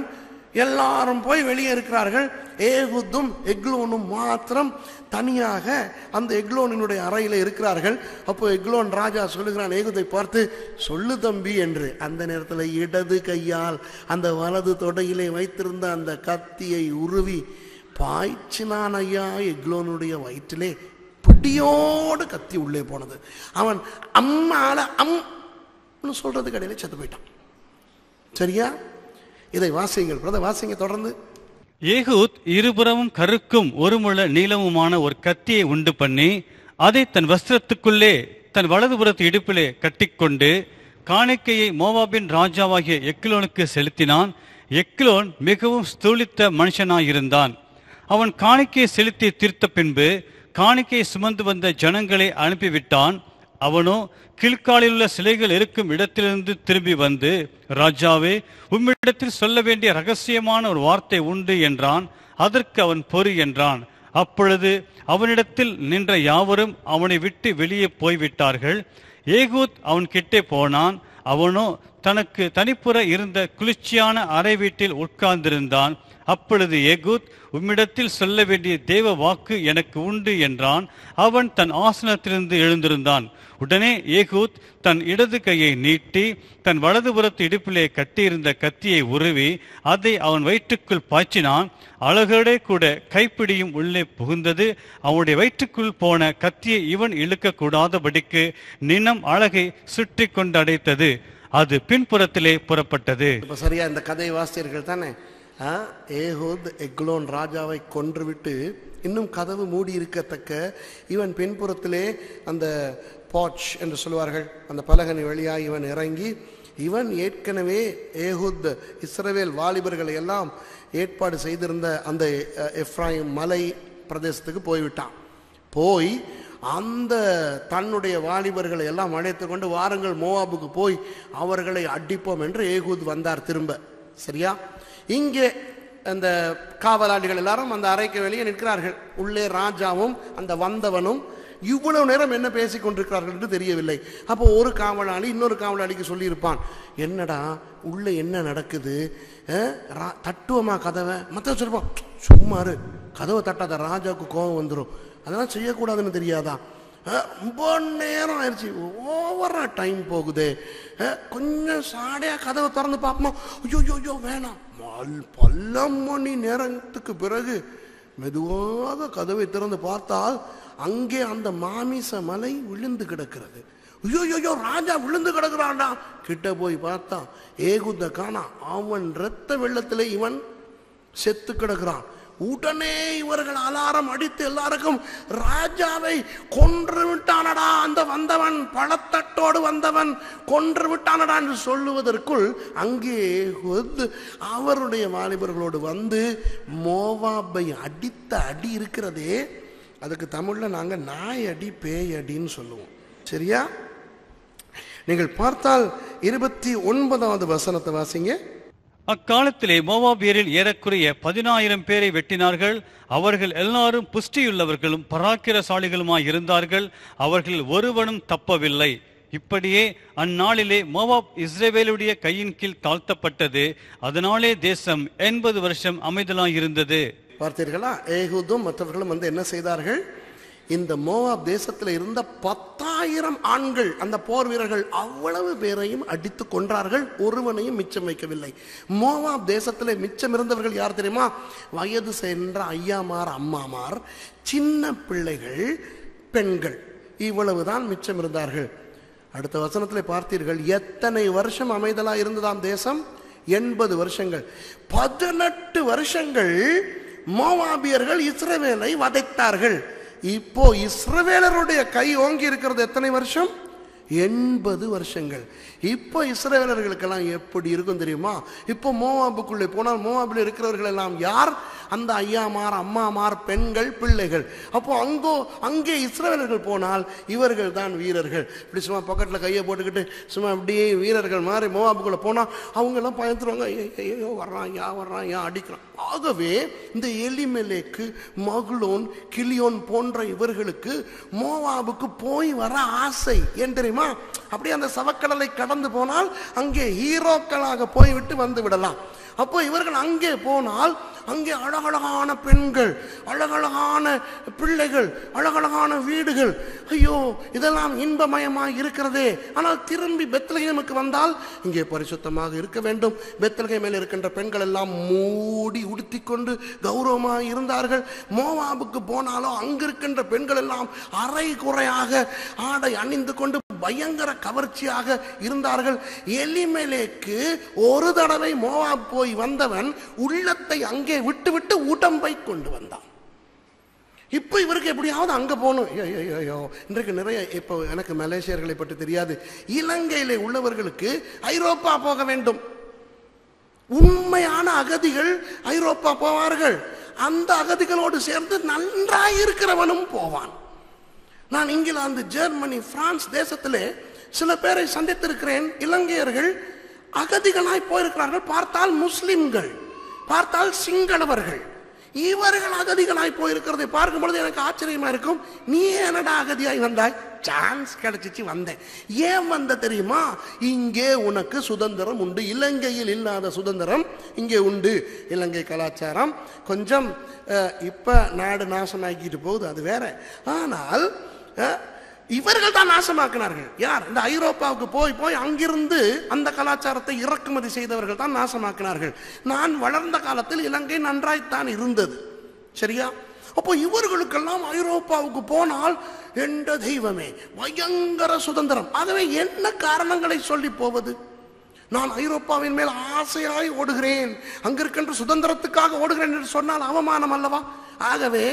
எல்லாரும் போய் வெளியே இருக்கிறார்கள். ஏகூத்தும் எக்லோனும் மாத்திரம் தனியாக அந்த எக்லோனினுடைய அறையில் இருக்கிறார்கள். அப்போ எக்லோன் ராஜா சொல்லுகிறான் ஏகூத்தை பார்த்து, சொல்லு தம்பி என்று. அந்த நேரத்தில் இடது கையால் அந்த வலது தொடையிலே வைத்திருந்த அந்த கத்தியை உருவி பாய்ச்சினான் ஐயா. எக்லோனுடைய வயிற்றிலே பிடியோடு கத்தி உள்ளே போனது. அவன் அம்மால சொல்றது கடையில செத்து போயிட்டான். சரியா? இதை வாசியுங்கள் பிரதர், வாசிங்க தொடர்ந்து. ஏகூத் இருபுறமும் கருக்கும் ஒரு முழ நீளமுமான ஒரு கத்தியை உண்டு பண்ணி அதை தன் வஸ்திரத்துக்குள்ளே தன் வலதுபுறத்து இடுப்பிலே கட்டிக்கொண்டு காணிக்கையை மோவாபின் ராஜாவாகிய எக்லோனுக்கு செலுத்தினான். எக்லோன் மிகவும் ஸ்தூலித்த மனுஷனாயிருந்தான். அவன் காணிக்கையை செலுத்தி தீர்த்த பின்பு காணிக்கையை சுமந்து வந்த ஜனங்களை அனுப்பிவிட்டான். அவனோ கிழ்காலில் உள்ள சிலைகள் இருக்கும் இடத்திலிருந்து திரும்பி வந்து, ராஜாவே, உம்மிடத்தில் சொல்ல வேண்டிய ரகசியமான ஒரு வார்த்தை உண்டு என்றான். அதற்கு அவன் பொறு என்றான். அப்பொழுது அவனிடத்தில் நின்ற யாவரும் அவனை விட்டு வெளியே போய்விட்டார்கள். ஏகூத் அவன் கிட்டே போனான். அவனோ தனக்கு தனிப்புற இருந்த குளிர்ச்சியான அறை வீட்டில் உட்கார்ந்திருந்தான். அப்பொழுது ஏகூத், உம்மிடத்தில் சொல்ல வேண்டிய தேவ வாக்கு எனக்கு உண்டு என்றான். அவன் தன் ஆசனத்திலிருந்து எழுந்திருந்தான். உடனே ஏகூத் தன் இடது கையை நீட்டி தன் வலதுபுறத்து இடுப்பிலே கட்டியிருந்த கத்தியை உருவி அதை அவன் வயிற்றுக்குள் பாய்ச்சினான். அழகோடே கூட கைப்பிடியும் உள்ளே புகுந்தது. அவனுடைய வயிற்றுக்குள் போன கத்தியை இவன் இழுக்க கூடாதபடிக்கு நினம் அழகை சுற்றி கொண்டு அடைத்தது. அது பின்புறத்திலே புறப்பட்டது. சரியா இந்த கதையை வாசித்தீர்கள் தானே? ஏகூத் எக்லோன் ராஜாவை கொன்றுவிட்டு இன்னும் கதவு மூடி இருக்கத்தக்க இவன் பின்புறத்திலே அந்த பாட்ச் என்று சொல்வார்கள், அந்த பலகனி வழியாக இவன் இறங்கி, இவன் ஏற்கனவே ஏகூத் இஸ்ரவேல் வாலிபர்களை எல்லாம் ஏற்பாடு செய்திருந்த அந்த எப்ராயிம் மலை பிரதேசத்துக்கு போய்விட்டான். போய் அந்த தன்னுடைய வாலிபர்களை எல்லாம் அழைத்து கொண்டு, வாருங்கள் மோவாபுக்கு போய் அவர்களை அடிப்போம் என்று ஏகூத் வந்தார் திரும்ப. சரியா? இங்கே அந்த காவலாளிகள் எல்லாரும் அந்த அறைக்கு வெளியே நிற்கிறார்கள். உள்ளே ராஜாவும் அந்த வந்தவனும் இவ்வளவு நேரம் என்ன பேசிக் கொண்டிருக்கிறார்கள் என்று தெரியவில்லை. அப்போ ஒரு காவலாளி இன்னொரு காவலாளிக்கு சொல்லியிருப்பான், என்னடா உள்ளே என்ன நடக்குது, தட்டுவமா கதவை. மற்ற சொல்லுவான், சும்மாரு, கதவை தட்டாத, ராஜாவுக்கு கோபம் வந்துடும், அதெல்லாம் செய்யக்கூடாதுன்னு தெரியாதா? ரொம்ப நேரம் ஆயிடுச்சு, ஓவரா டைம் போகுது, கொஞ்சம் சாடையா கதவை திறந்து பார்ப்போமா? ஐயோ வேணாம். பல மணி நேரத்துக்கு பிறகு மெதுவாக கதவை திறந்து பார்த்தால் அங்கே அந்த மாமிச மலை விழுந்து கிடக்கிறது. ஐயோ ராஜா விழுந்து கிடக்குறான்டா. கிட்ட போய் பார்த்தா ஏகூத்த காணா. அவன் இரத்த வெள்ளத்திலே இவன் செத்து கிடக்கிறான். உடனே இவர்கள் அலாரம் அடித்து எல்லாருக்கும், ராஜாவை கொன்று விட்டானடா, அந்த வந்தவன் பழத்தட்டோடு வந்தவன் கொன்று விட்டானடா என்று சொல்லுவதற்குள் அங்கே அவருடைய வாலிபர்களோடு வந்து மோவாபை அடித்த அடி இருக்கிறதே, அதுக்கு தமிழ்ல நாங்க நாய் அடி பேய் அடின்னு சொல்லுவோம். சரியா? நீங்கள் பார்த்தால் 29வது வசனத்தை வாசிங்க. அக்காலத்திலே மோவாபியரில் ஏறக்குறைய 10,000 பேரை வெட்டினார்கள். அவர்கள் எல்லாரும் புஷ்டியுள்ளவர்களும் பராக்கிரசாலிகளுமாய் இருந்தார்கள். அவர்கள் ஒருவனும் தப்பவில்லை. இப்படியே அந்நாளிலே மோவாப் இஸ்ரவேலுடைய கையின் கீழ் தாழ்த்தப்பட்டது. அதனாலே தேசம் 80 வருஷம் அமைதலாய் இருந்தது. பார்த்தீர்களா? ஏகூதும் மற்றவர்களும் வந்து என்ன செய்தார்கள்? இந்த மோவாப் தேசத்தில் இருந்த 10,000 ஆண்கள், அந்த போர் வீரர்கள் அவ்வளவு பேரையும் அடித்து கொன்றார்கள். ஒருவனையும் மிச்சம் வைக்கவில்லை. மோவாப் தேசத்திலே மிச்சம் இருந்தவர்கள் யார் தெரியுமா? வயது சென்ற ஐயாமார், அம்மாமார், சின்ன பிள்ளைகள், பெண்கள், இவ்வளவுதான் மிச்சம் இருந்தார்கள். அடுத்த வசனத்திலே பார்த்தீர்கள், எத்தனை வருஷம் அமைதலா இருந்ததாம் தேசம்? 80 வருஷங்கள். 18 வருஷங்கள் மோவாபியர்கள் இஸ்ரவேலை வதைத்தார்கள். இப்போ இஸ்ரவேலருடைய கை ஓங்கி இருக்கிறது எத்தனை வருஷம்? 80 வருஷங்கள். இப்போ இஸ்ரவேலர்களுக்கெல்லாம் எப்படி இருக்கும் தெரியுமா? இப்போ மோவாபுக்குள்ளே போனால் மோவாபில் இருக்கிறவர்கள் எல்லாம் யார்? அந்த ஐயாமார், அம்மாமார், பெண்கள், பிள்ளைகள். அப்போ அங்கே இஸ்ரவேலர்கள் போனால் இவர்கள் தான் வீரர்கள். இப்படி சும்மா பக்கத்தில் கையை போட்டுக்கிட்டு சும்மா அப்படியே வீரர்கள் மாதிரி மோவாபுக்குள்ளே போனால் அவங்க எல்லாம் பயந்துருவாங்க, ஐயோ வர்றான் யா அடிக்கிறான். ஆகவே இந்த எலிமெலேக்கு, மகளோன், கிளியோன் போன்ற இவர்களுக்கு மோவாபுக்கு போய் வர ஆசை. ஏன் தெரியுமா? அப்படியே அந்த சவக்கடலை கடந்து போனால் அங்கே ஹீரோக்களாக போய்விட்டு வந்து விடலாம். அப்போ இவர்கள் அங்கே போனால் அங்கே அழகழகான பெண்கள், அழகழகான பிள்ளைகள், அழகழகான வீடுகள், ஐயோ இதெல்லாம் இன்பமயமாக இருக்கிறதே. ஆனால் திரும்பி பெத்லகேமுக்கு வந்தால் இங்கே பரிசுத்தமாக இருக்க வேண்டும். பெத்லகேமில் இருக்கின்ற பெண்கள் எல்லாம் மூடி உடுத்தி கொண்டு கௌரவமாக இருந்தார்கள். மோவாபுக்கு போனாலோ அங்கிருக்கின்ற பெண்கள் எல்லாம் அரை குறையாக ஆடை அணிந்து கொண்டு பயங்கர கவர்ச்சியாக இருந்தார்கள். எலிமெலேக்கு ஒரு தடவை மோவாப் போய் வந்தவன் உள்ளத்தை அங்கே விட்டு விட்டு உடம்பை கொண்டு வந்தான். இப்போ இவருக்கு எப்படியாவது அங்க போகணும். ஐயோ, இன்றைக்கு நிறைய, இப்போ எனக்கு மலேசியர்களை பற்றி தெரியாது, இலங்கையிலே உள்ளவர்களுக்கு ஐரோப்பா போக வேண்டும். உண்மையான அகதிகள் ஐரோப்பா போவார்கள். அந்த அகதிகளோடு சேர்ந்து நன்றாய் இருக்கிறவனும் போவான். நான் இங்கிலாந்து, ஜெர்மனி, பிரான்ஸ் தேசத்திலே சில பேரை சந்தித்திருக்கிறேன். இலங்கையர்கள் அகதிகளாய் போயிருக்கிறார்கள். பார்த்தால் முஸ்லிம்கள், பார்த்தால் சிங்களவர்கள். இவர்கள் அகதிகளாய் போயிருக்கிறதை பார்க்கும் பொழுது எனக்கு ஆச்சரியமா இருக்கும். நீ என்னடா அகதியாய் வந்தாய்? சான்ஸ் கிடைச்சிச்சு வந்தேன். ஏன் வந்த தெரியுமா? இங்கே உனக்கு சுதந்திரம் உண்டு. இலங்கையில் இல்லாத சுதந்திரம் இங்கே உண்டு. இலங்கை கலாச்சாரம் கொஞ்சம் இப்ப நாடு நாசமாக்கிட்டு போகுது, அது வேற. ஆனால் இவர்கள் தான் நாசமாக்கினார்கள். யார்? இந்த ஐரோப்பாவுக்கு போய் போய் அங்கிருந்து அந்த கலாச்சாரத்தை இறக்குமதி செய்தவர்கள் தான் நாசமாக்கினார்கள். நான் வளர்ந்த காலத்தில் இலங்கை நன்றாய்த்தான் இருந்தது. சரியா? அப்போ இவர்களுக்கெல்லாம் ஐரோப்பாவுக்கு போனால் என்ற தெய்வமே பயங்கர சுதந்திரம். ஆகவே என்ன காரணங்களை சொல்லி போவது? நான் ஐரோப்பாவின் மேல் ஆசையாய் ஓடுகிறேன், அங்கிருக்கின்ற சுதந்திரத்துக்காக ஓடுகிறேன் என்று சொன்னால் அவமானம் அல்லவா? ஆகவே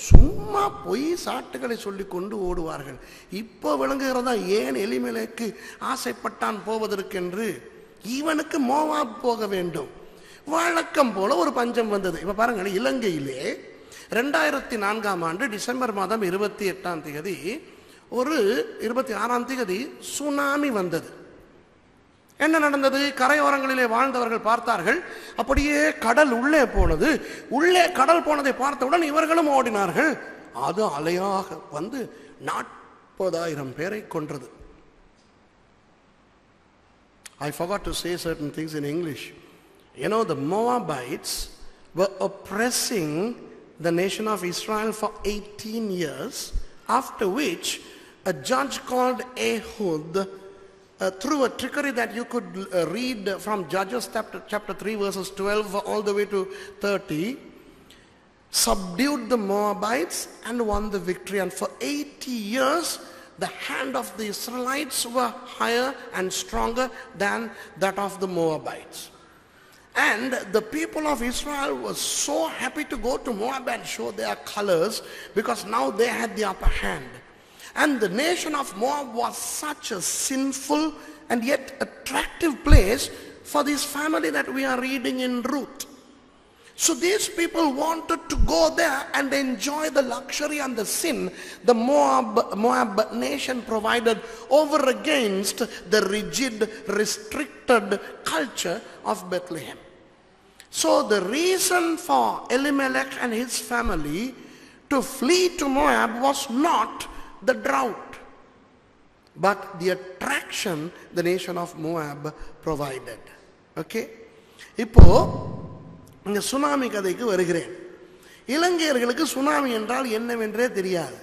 சும்மா பொய் சாட்டுகளை சொல்லி கொண்டு ஓடுவார்கள். இப்போ விளங்குகிறதா ஏன் எலிமெலேக்கு ஆசைப்பட்டான் போவதற்கென்று? இவனுக்கு மோவாப் போக வேண்டும். வழக்கம் போல ஒரு பஞ்சம் வந்தது. இப்ப பாருங்க, இலங்கையிலே 2004ஆம் ஆண்டு டிசம்பர் மாதம் 28ஆம் தேதி ஒரு 26ஆம் தேதி சுனாமி வந்தது. என்ன நடந்தது? கரையோரங்களிலே வாழ்ந்தவர்கள் பார்த்தார்கள், அப்படியே கடல் உள்ளே போனது. உள்ளே கடல் போனதை பார்த்தவுடன் இவர்களும் ஓடினார்கள். அது அலையாக வந்து 40,000 பேரை கொன்றது. I forgot to say certain things in English. You know, the Moabites were oppressing the nation of Israel for 18 years, after which a judge called Ehud, through a trickery that you could read from Judges chapter 3 verses 12 all the way to 30, subdued the Moabites and won the victory. And for 80 years the hand of the Israelites were higher and stronger than that of the Moabites. And the people of Israel were so happy to go to Moab and show their colors, because now they had the upper hand. And the nation of Moab was such a sinful and yet attractive place for this family that we are reading in Ruth. So these people wanted to go there and enjoy the luxury and the sin the Moab nation provided over against the rigid, restricted culture of Bethlehem. So the reason for Elimelech and his family to flee to Moab was not the drought, but the attraction the nation of Moab provided. Okay? இப்போ இந்த சுனாமி கதைக்கு வருகிறேன். இலங்கையர்களுக்கு சுனாமி என்றால் என்னவென்றே தெரியாது.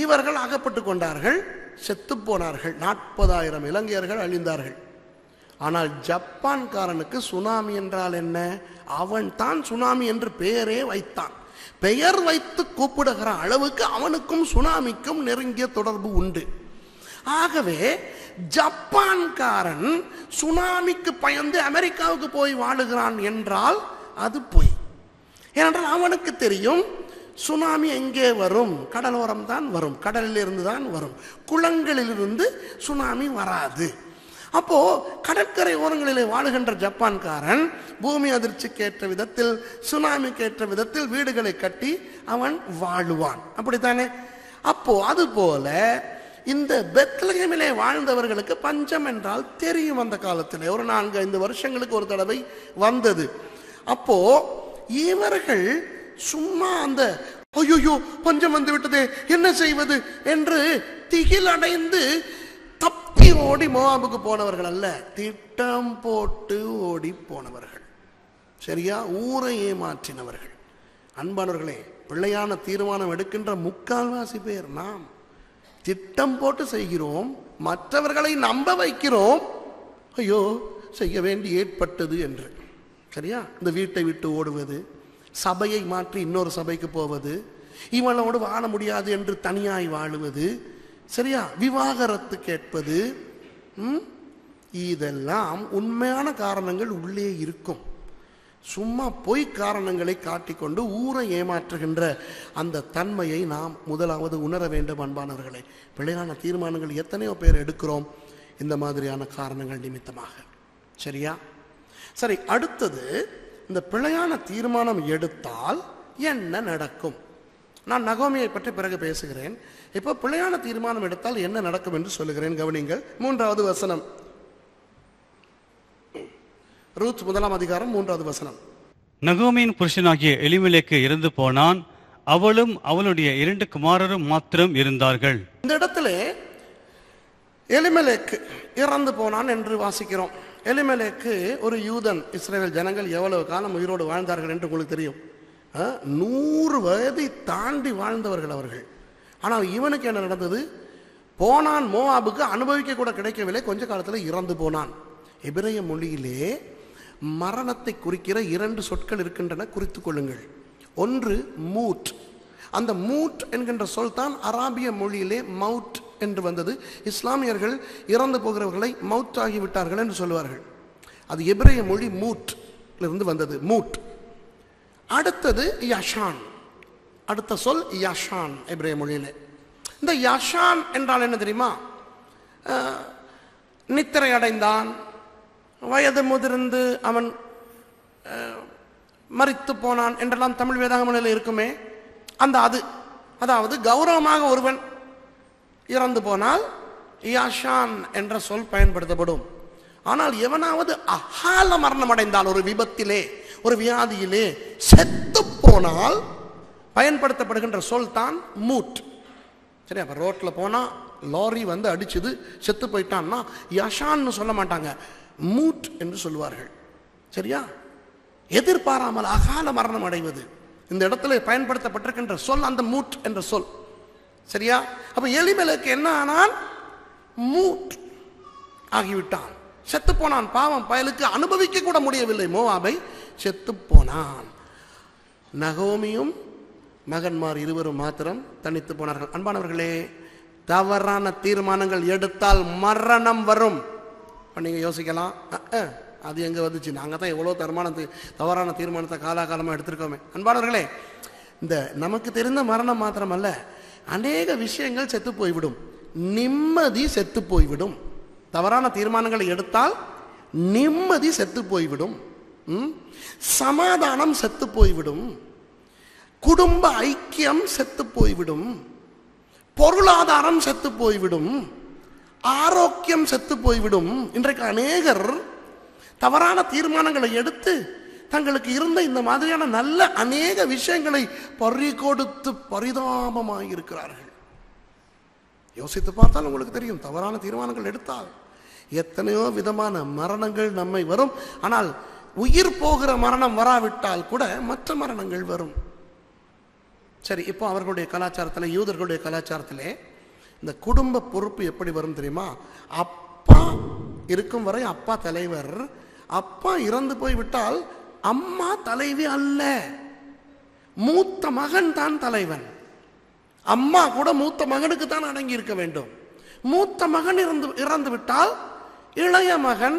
இவர்கள் அகப்பட்டு கொண்டார்கள், செத்து போனார்கள். 40,000 இலங்கையர்கள் அழிந்தார்கள். ஆனால் ஜப்பான்காரனுக்கு சுனாமி என்றால் என்ன? அவன் தான் சுனாமி என்று பெயரே வைத்தான். பெயர் வைத்து கூப்பிடுகிற அளவுக்கு அவனுக்கும் சுனாமிக்கும் நெருங்கிய தொடர்பு உண்டு. ஆகவே ஜப்பான்காரன் சுனாமிக்கு பயந்து அமெரிக்காவுக்கு போய் வாழுகிறான் என்றால் அது பொய். ஏனென்றால் அவனுக்கு தெரியும் சுனாமி எங்கே வரும்? கடலோரம் தான் வரும், கடலில் இருந்து தான் வரும், குளங்களிலிருந்து சுனாமி வராது. அப்போ கடற்கரை ஓரங்களிலே வாழுகின்ற ஜப்பான்காரன் பூமி அதிர்ச்சிக்கு ஏற்ற விதத்தில், சுனாமிக்கு ஏற்ற விதத்தில் வீடுகளை கட்டி அவன் வாழுவான். அப்படித்தானே? அப்போ அது போல இந்த பெத்லகேமிலே வாழ்ந்தவர்களுக்கு பஞ்சம் என்றால் தெரியும். அந்த காலத்தில் ஒரு 4-5 வருஷங்களுக்கு ஒரு தடவை வந்தது. அப்போ இவர்கள் சும்மா அந்த ஐயோ பஞ்சம் வந்து விட்டதே என்ன செய்வது என்று திகில் அடைந்து தப்பி ஓடி மோவாபுக்கு போனவர்கள் அல்ல, திட்டம் போட்டு ஓடி போனவர்கள். சரியா? ஊரை ஏமாற்றினவர்கள். அன்பானவர்களே, பிள்ளையான தீர்மானம் எடுக்கின்ற முக்கால்வாசி பேர் நாம் திட்டம் போட்டு செய்கிறோம், மற்றவர்களை நம்ப வைக்கிறோம். ஐயோ செய்ய வேண்டி ஏற்பட்டது என்று. சரியா? இந்த வீட்டை விட்டு ஓடுவது, சபையை மாற்றி இன்னொரு சபைக்கு போவது, இவனோடு வாழ முடியாது என்று தனியாய் வாழுவது, சரியா, விவாகரத்து கேட்பது, இதெல்லாம் உண்மையான காரணங்கள் உள்ளே இருக்கும். சும்மா பொய் காரணங்களை காட்டிக்கொண்டு ஊரை ஏமாற்றுகின்ற அந்த தன்மையை நாம் முதலாவது உணர வேண்டும். அன்பானவர்களே, பிழையான தீர்மானங்கள் எத்தனையோ பேர் எடுக்கிறோம் இந்த மாதிரியான காரணங்கள் நிமித்தமாக. சரியா? சரி, அடுத்தது, இந்த பிழையான தீர்மானம் எடுத்தால் என்ன நடக்கும்? நான் நகோமியை பற்றி பிறகு பேசுகிறேன். இப்போ பிழையான தீர்மானம் எடுத்தால் என்ன நடக்கும் என்று சொல்லுகிறேன். கவனிங்கள். 3வது வசனம், ரூத் 1ஆம் அதிகாரம் 3வது வசனம். நகோமியின் புருஷனாகிய எலிமெலேக்கு இறந்து போனான், அவளும் அவளுடைய 2 குமாரரும் மாத்திரம் இருந்தார்கள். இந்த இடத்துல எலிமெலேக்கு இறந்து போனான் என்று வாசிக்கிறோம். எலிமெலேக்கு ஒரு யூதன். இஸ்ரவேல் ஜனங்கள் எவ்வளவு காலம் உயிரோடு வாழ்ந்தார்கள் என்று உங்களுக்கு தெரியும். 100 வயதை தாண்டி வாழ்ந்தவர்கள் அவர்கள். ஆனால் இவனுக்கு என்ன நடந்தது? போனான், மோவாபுக்கு அனுபவிக்க கூட கிடைக்கவில்லை, கொஞ்ச காலத்தில் இறந்து போனான். எபிரேய மொழியிலே மரணத்தை குறிக்கிற 2 சொற்கள் இருக்கின்றன, குறித்துக் கொள்ளுங்கள். ஒன்று மூட். அந்த மூட் என்கின்ற சொல் தான் அராபிய மொழியிலே மவுட் என்று வந்தது. இஸ்லாமியர்கள் இறந்து போகிறவர்களை மவுட் ஆகிவிட்டார்கள் என்று சொல்வார்கள். அது எபிரேய மொழி மூட் இருந்து வந்தது, மூட். அடுத்தது யஷான். அடுத்த சொல் யஷான் எபிரேய மொழியிலே. இந்த யஷான் என்றால் என்ன தெரியுமா? நித்திரை அடைந்தான், வயது முதிர்ந்து அவன் மரித்து போனான் என்றெல்லாம் தமிழ் வேதாகமத்தில் இருக்குமே, அந்த அது. அதாவது கௌரவமாக ஒருவன் இறந்து போனால் யாஷான் என்ற சொல் பயன்படுத்தப்படும். ஆனால் எவனாவது அகால மரணம் அடைந்தால், ஒரு விபத்திலே, ஒரு வியாதியிலே செத்து போனால் பயன்படுத்தப்படுகின்ற சொல் தான் மூட். சரி, அப்ப ரோட்ல போனா லாரி வந்து அடிச்சது, செத்து போயிட்டான்னா யஷான்னு சொல்ல மாட்டாங்க, மூட் என்று சொல்லுவார்கள். சரியா? எதிர்பாராமல் அகால மரணம் அடைவது, இந்த இடத்துல பயன்படுத்தப்பட்டிருக்கின்ற சொல் அந்த மூட் என்ற சொல். சரியா? அப்ப எலிமெலேக்கு என்ன ஆனான்? மூட் ஆகிவிட்டான், செத்து போனான். பாவம், பயலுக்கு அனுபவிக்க கூட முடியவில்லை மோவாபை, செத்து போனான். நகோமியும் மகன்மார் 2 மாத்திரம் தனித்து போனார்கள். அன்பானவர்களே, தவறான தீர்மானங்கள் எடுத்தால் மரணம் வரும். நீங்க யோசிக்கலாம், அது எங்க வந்துச்சு? நாங்க தான் எவ்வளவு தவறான தீர்மானத்தை காலாகாலமா எடுத்திருக்கோமே. அன்பானவர்களே, இந்த நமக்கு தெரிந்த மரணம் மாத்திரம் அல்ல, அநேக விஷயங்கள் செத்து போய்விடும். நிம்மதி செத்து போய்விடும். தவறான தீர்மானங்களை எடுத்தால் நிம்மதி செத்து போய்விடும், சமாதானம் செத்து போய்விடும், குடும்ப ஐக்கியம் செத்து போய்விடும், பொருளாதாரம் செத்து போய்விடும், ஆரோக்கியம் செத்து போய்விடும். இன்றைக்கு அநேகர் தவறான தீர்மானங்களை எடுத்து தங்களுக்கு இருந்த இந்த மாதிரியான நல்ல அநேக விஷயங்களை பறி கொடுத்து பரிதாபமாயிருக்கிறார்கள். யோசித்து பார்த்தால் உங்களுக்கு தெரியும், தவறான தீர்மானங்கள் எடுத்தால் எத்தனையோ விதமான மரணங்கள் நம்மை வரும். ஆனால் உயிர் போகிற மரணம் வராவிட்டால் கூட மற்ற மரணங்கள் வரும். சரி, இப்போ அவர்களுடைய கலாச்சாரத்தில், யூதர்களுடைய கலாச்சாரத்திலே இந்த குடும்ப பொறுப்பு எப்படி வரும் தெரியுமா? அப்பா இருக்கும் வரை அப்பா தலைவர், அப்பா இறந்து போய் விட்டால் அம்மா தலைவி அல்ல, மூத்த மகன் தான் தலைவன். அம்மா கூட மூத்த மகனுக்கு தான் அடங்கி இருக்க வேண்டும். மூத்த மகன் இறந்து விட்டால் இளைய மகன்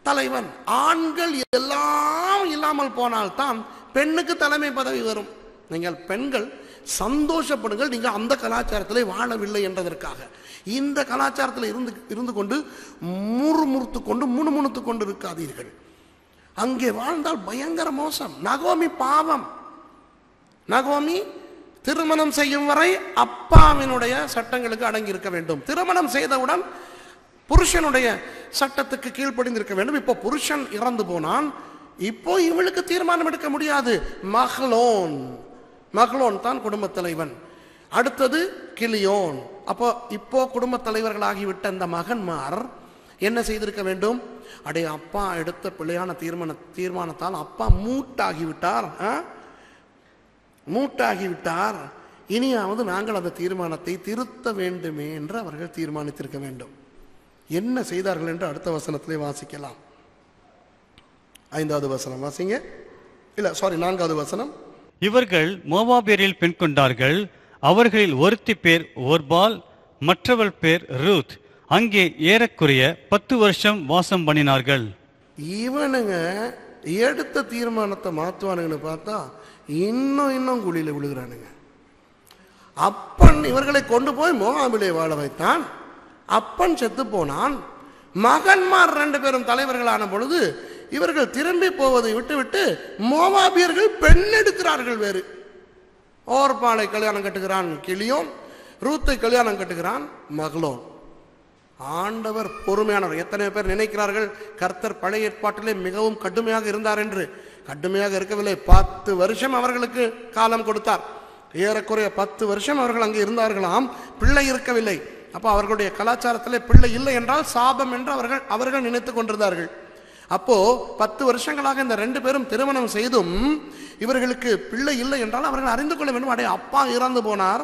தலைவன். ஆண்கள் எல்லாம் இல்லாமல் போனால் தான் பெண்ணுக்கு தலைமை பதவி வரும். நீங்கள் பெண்கள் சந்தோஷப்படுங்கள், நீங்கள் அந்த கலாச்சாரத்திலே வாழவில்லை என்றதற்காக. இந்த கலாச்சாரத்தில் இருந்து கொண்டு முறுமுறுத்து கொண்டு முணுமுணுத்து கொண்டு இருக்காதீர்கள். அங்கே வாழ்ந்தால் பயங்கர மோசம். நகோமி பாவம். நகோமி திருமணம் செய்யும் வரை அப்பாவினுடைய சட்டங்களுக்கு அடங்கி இருக்க வேண்டும். திருமணம் செய்தவுடன் புருஷனுடைய சட்டத்துக்கு கீழ்ப்படிந்திருக்க வேண்டும். இப்போ புருஷன் இறந்து போனான், இப்போ இவளுக்கு தீர்மானம் எடுக்க முடியாது. மகளோன் தான் குடும்ப தலைவன். அடுத்தது கிளியோன். அப்போ இப்போ குடும்ப தலைவர்களாகிவிட்ட இந்த மகன்மார் என்ன செய்திருக்க வேண்டும்? அடே, அப்பா எடுத்த பிள்ளையான தீர்மானத்தால் அப்பா மூட்டாகிவிட்டார், இனியாவது நாங்கள் அந்த தீர்மானத்தை திருத்த வேண்டுமே என்று அவர்கள் தீர்மானித்திருக்க வேண்டும். என்ன செய்தார்கள் என்று அடுத்த வசனத்திலே வாசிக்கலாம். 5வது வசனம் வாசிங்க. 4வது வசனம். இவர்கள் மோவாபியரில் பெண் கொண்டார்கள். அவர்களில் ஒருத்தி பேர் ஓர்பால், மற்றவள் பேர் ரூத். அங்கே ஏறக்குறைய 10 வருஷம் வாசம் பண்ணினார்கள். இவனுங்க எடுத்த தீர்மானத்தை மாற்றுவானுங்கன்னு பார்த்தா இன்னும் குழியில் விழுகிறானுங்க. அப்பன் இவர்களை கொண்டு போய் மோவாபிலே வாழ வைத்தான். அப்பன் செத்து போனான். மகன்மார் 2 பேரும் தலைவர்களான பொழுது இவர்கள் திரும்பி போவதை விட்டு மோவாபியர்கள் பெண் எடுக்கிறார்கள். வேறு ஓர்பாளை கல்யாணம் கட்டுகிறான் கிளியோன், ரூத்தை கல்யாணம் கட்டுகிறான் மகளோன். ஆண்டவர் பொறுமையானவர். எத்தனை பேர் நினைக்கிறார்கள் கர்த்தர் பழைய ஏற்பாட்டிலே மிகவும் கடுமையாக இருந்தார் என்று? கடுமையாக இருக்கவில்லை. 10 வருஷம் அவர்களுக்கு காலம் கொடுத்தார். ஏறக்குறைய 10 வருஷம் அவர்கள் அங்கே இருந்தார்களாம். பிள்ளை இருக்கவில்லை. அப்போ அவர்களுடைய கலாச்சாரத்திலே பிள்ளை இல்லை என்றால் சாபம் என்று அவர்கள் நினைத்து கொண்டிருந்தார்கள். அப்போ 10 வருஷங்களாக இந்த 2 பேரும் திருமணம் செய்தும் இவர்களுக்கு பிள்ளை இல்லை என்றால் அவர்கள் அறிந்து கொள்ள வேண்டும், அடைய அப்பா இறந்து போனார்,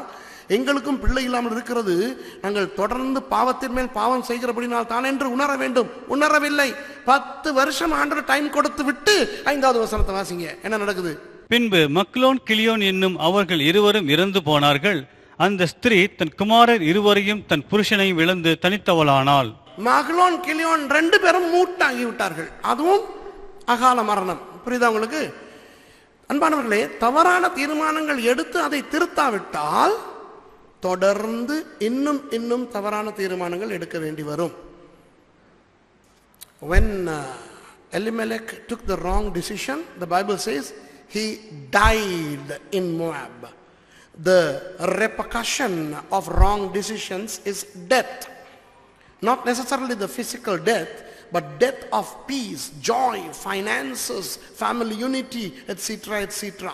எங்களுக்கும் பிள்ளை இல்லாமல் இருக்கிறது, நாங்கள் தொடர்ந்து பாவத்தின் மேல் பாவம் செய்கிறபடினால் தான் என்று உணர வேண்டும். உணரவில்லை. 10 வருஷம் ஆண்டவர் டைம் கொடுத்து விட்டு 5வது வசனத்தை வாசிங்க, என்ன நடக்குது? பின்பு மக்லோன் கிளியோன் என்னும் அவர்கள் இருவரும் இறந்து போனார்கள். அந்த ஸ்திரீ தன் குமாரர் இருவரையும் தன் புருஷனையும் இழந்து தனித்தவளானாள். மக்லோன் கிளியோன் 2 பேரும் மூட்டாகி விட்டார்கள். அதுவும் அகால மரணம். புரியுதா உங்களுக்கு? அன்பானவர்களே, தவறான தீர்மானங்கள் எடுத்து அதை திருத்தாவிட்டால் தொடர்ந்து இன்னும் தவறான தீர்மானங்கள் எடுக்க வேண்டி வரும். When Elimelech took the wrong decision, the Bible says he died in Moab. The repercussion of wrong decisions is death. Not necessarily the physical death, but death of peace, joy, finances, family unity, etc., etc.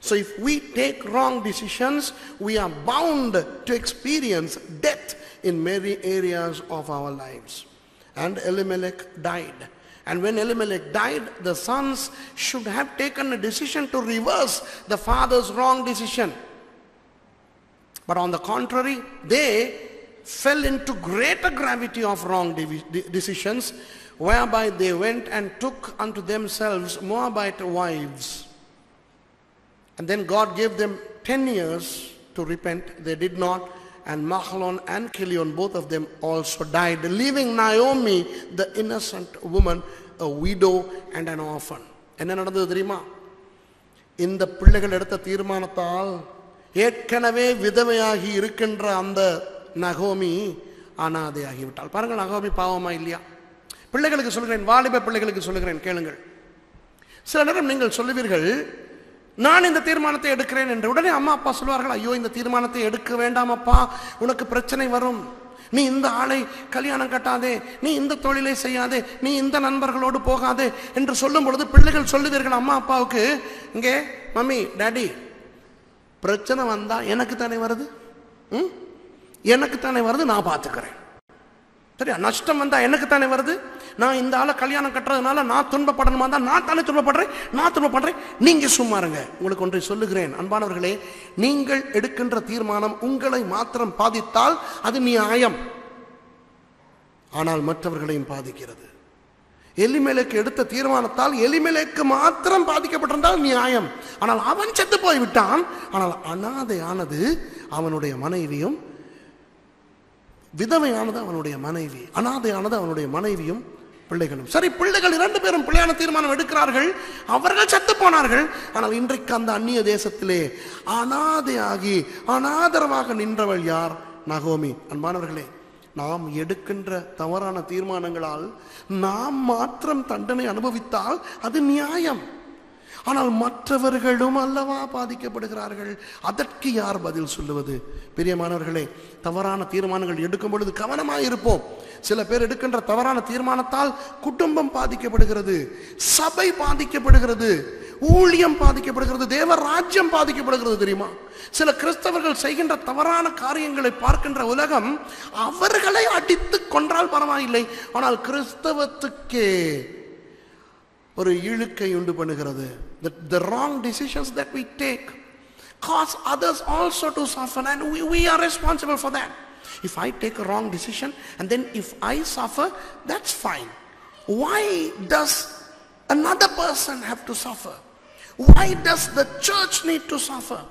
So if we take wrong decisions, we are bound to experience death in many areas of our lives. And Elimelech died. And when Elimelech died, the sons should have taken a decision to reverse the father's wrong decision. But on the contrary, they fell into greater gravity of wrong decisions, whereby they went and took unto themselves Moabite wives. And then God gave them 10 years to repent. They did not. And Mahlon and Chilion, both of them also died, leaving Naomi, the innocent woman, a widow and an orphan. என்ன நடந்தது தெரியுமா? இந்த பிள்ளைகள் எடுத்த தீர்மானத்தால் ஏற்கனவே விதவையாகி இருக்கின்ற அந்த நகோமி அனாதையாகிவிட்டாள். பாருங்கள், நகோமி பாவமா இல்லையா? பிள்ளைகளுக்கு சொல்கிறேன், வாலிப பிள்ளைகளுக்கு சொல்லுகிறேன், கேளுங்கள். சில நேரம் நீங்கள் சொல்லுவீர்கள், நான் இந்த தீர்மானத்தை எடுக்கிறேன் என்று. உடனே அம்மா அப்பா சொல்வார்கள், ஐயோ இந்த தீர்மானத்தை எடுக்க வேண்டாம் அப்பா, உனக்கு பிரச்சனை வரும், நீ இந்த ஆளை கல்யாணம் கட்டாதே, நீ இந்த தொழிலை செய்யாதே, நீ இந்த நண்பர்களோடு போகாதே என்று சொல்லும் பொழுது பிள்ளைகள் சொல்லுவீர்கள் அம்மா அப்பாவுக்கு, இங்கே மம்மி டாடி பிரச்சனை வந்தா எனக்கு தானே வருது, எனக்கு தானே வருது, நான் பார்த்துக்கிறேன். சரியா? நஷ்டம் வந்தா எனக்கு தானே வருது, நான் இந்த ஆளை கல்யாணம் கட்டுறதுனால நான் துன்பப்படணுமா தான், நான் தானே துன்பப்படுறேன், நீங்க சும்மா இருங்க. உங்களுக்கு ஒன்றை சொல்லுகிறேன் அன்பானவர்களே, நீங்கள் எடுக்கின்ற தீர்மானம் உங்களை மாத்திரம் பாதித்தால் அது நியாயம், ஆனால் மற்றவர்களையும் பாதிக்கிறது. எலிமெலேக்கு எடுத்த தீர்மானத்தால் எலிமெலேக்கு மாத்திரம் பாதிக்கப்பட்டிருந்தால் நியாயம், ஆனால் அவன் செத்து போய்விட்டான். ஆனால் அனாதையானது அவனுடைய மனைவியும், விதவையானது அவனுடைய மனைவி, அனாதையானது அவனுடைய மனைவியும் பிள்ளைகளும். சரி, பிள்ளைகள் 2 பேரும் பிள்ளையான தீர்மானம் எடுக்கிறார்கள், அவர்கள் செத்து போனார்கள். ஆனால் இன்றைக்கு அந்த அந்நிய தேசத்திலே அனாதையாகி அனாதரவாக நின்றவள் யார்? நகோமி. அன்பானவர்களே, நாம் எடுக்கின்ற தவறான தீர்மானங்களால் நாம் மாத்திரம் தண்டனை அனுபவித்தால் அது நியாயம், ஆனால் மற்றவர்களும் அல்லவா பாதிக்கப்படுகிறார்கள். அதற்கு யார் பதில் சொல்லுவது? பிரியமானவர்களே, தவறான தீர்மானங்கள் எடுக்கும் பொழுது கவனமாக இருப்போம். சில பேர் எடுக்கின்ற தவறான தீர்மானத்தால் குடும்பம் பாதிக்கப்படுகிறது, சபை பாதிக்கப்படுகிறது, ஊழியம் பாதிக்கப்படுகிறது, தேவ ராஜ்யம் பாதிக்கப்படுகிறது. தெரியுமா? சில கிறிஸ்தவர்கள் செய்கின்ற தவறான காரியங்களை பார்க்கின்ற உலகம் அவர்களை அடித்து கொன்றால் பரவாயில்லை, ஆனால் கிறிஸ்தவத்துக்கே ஒரு இழுக்கை உண்டு பண்ணுகிறது. The wrong decisions that we take cause others also to suffer, and we are responsible for that. If I take a wrong decision and then if I suffer, that's fine. Why does another person have to suffer? Why does the church need to suffer?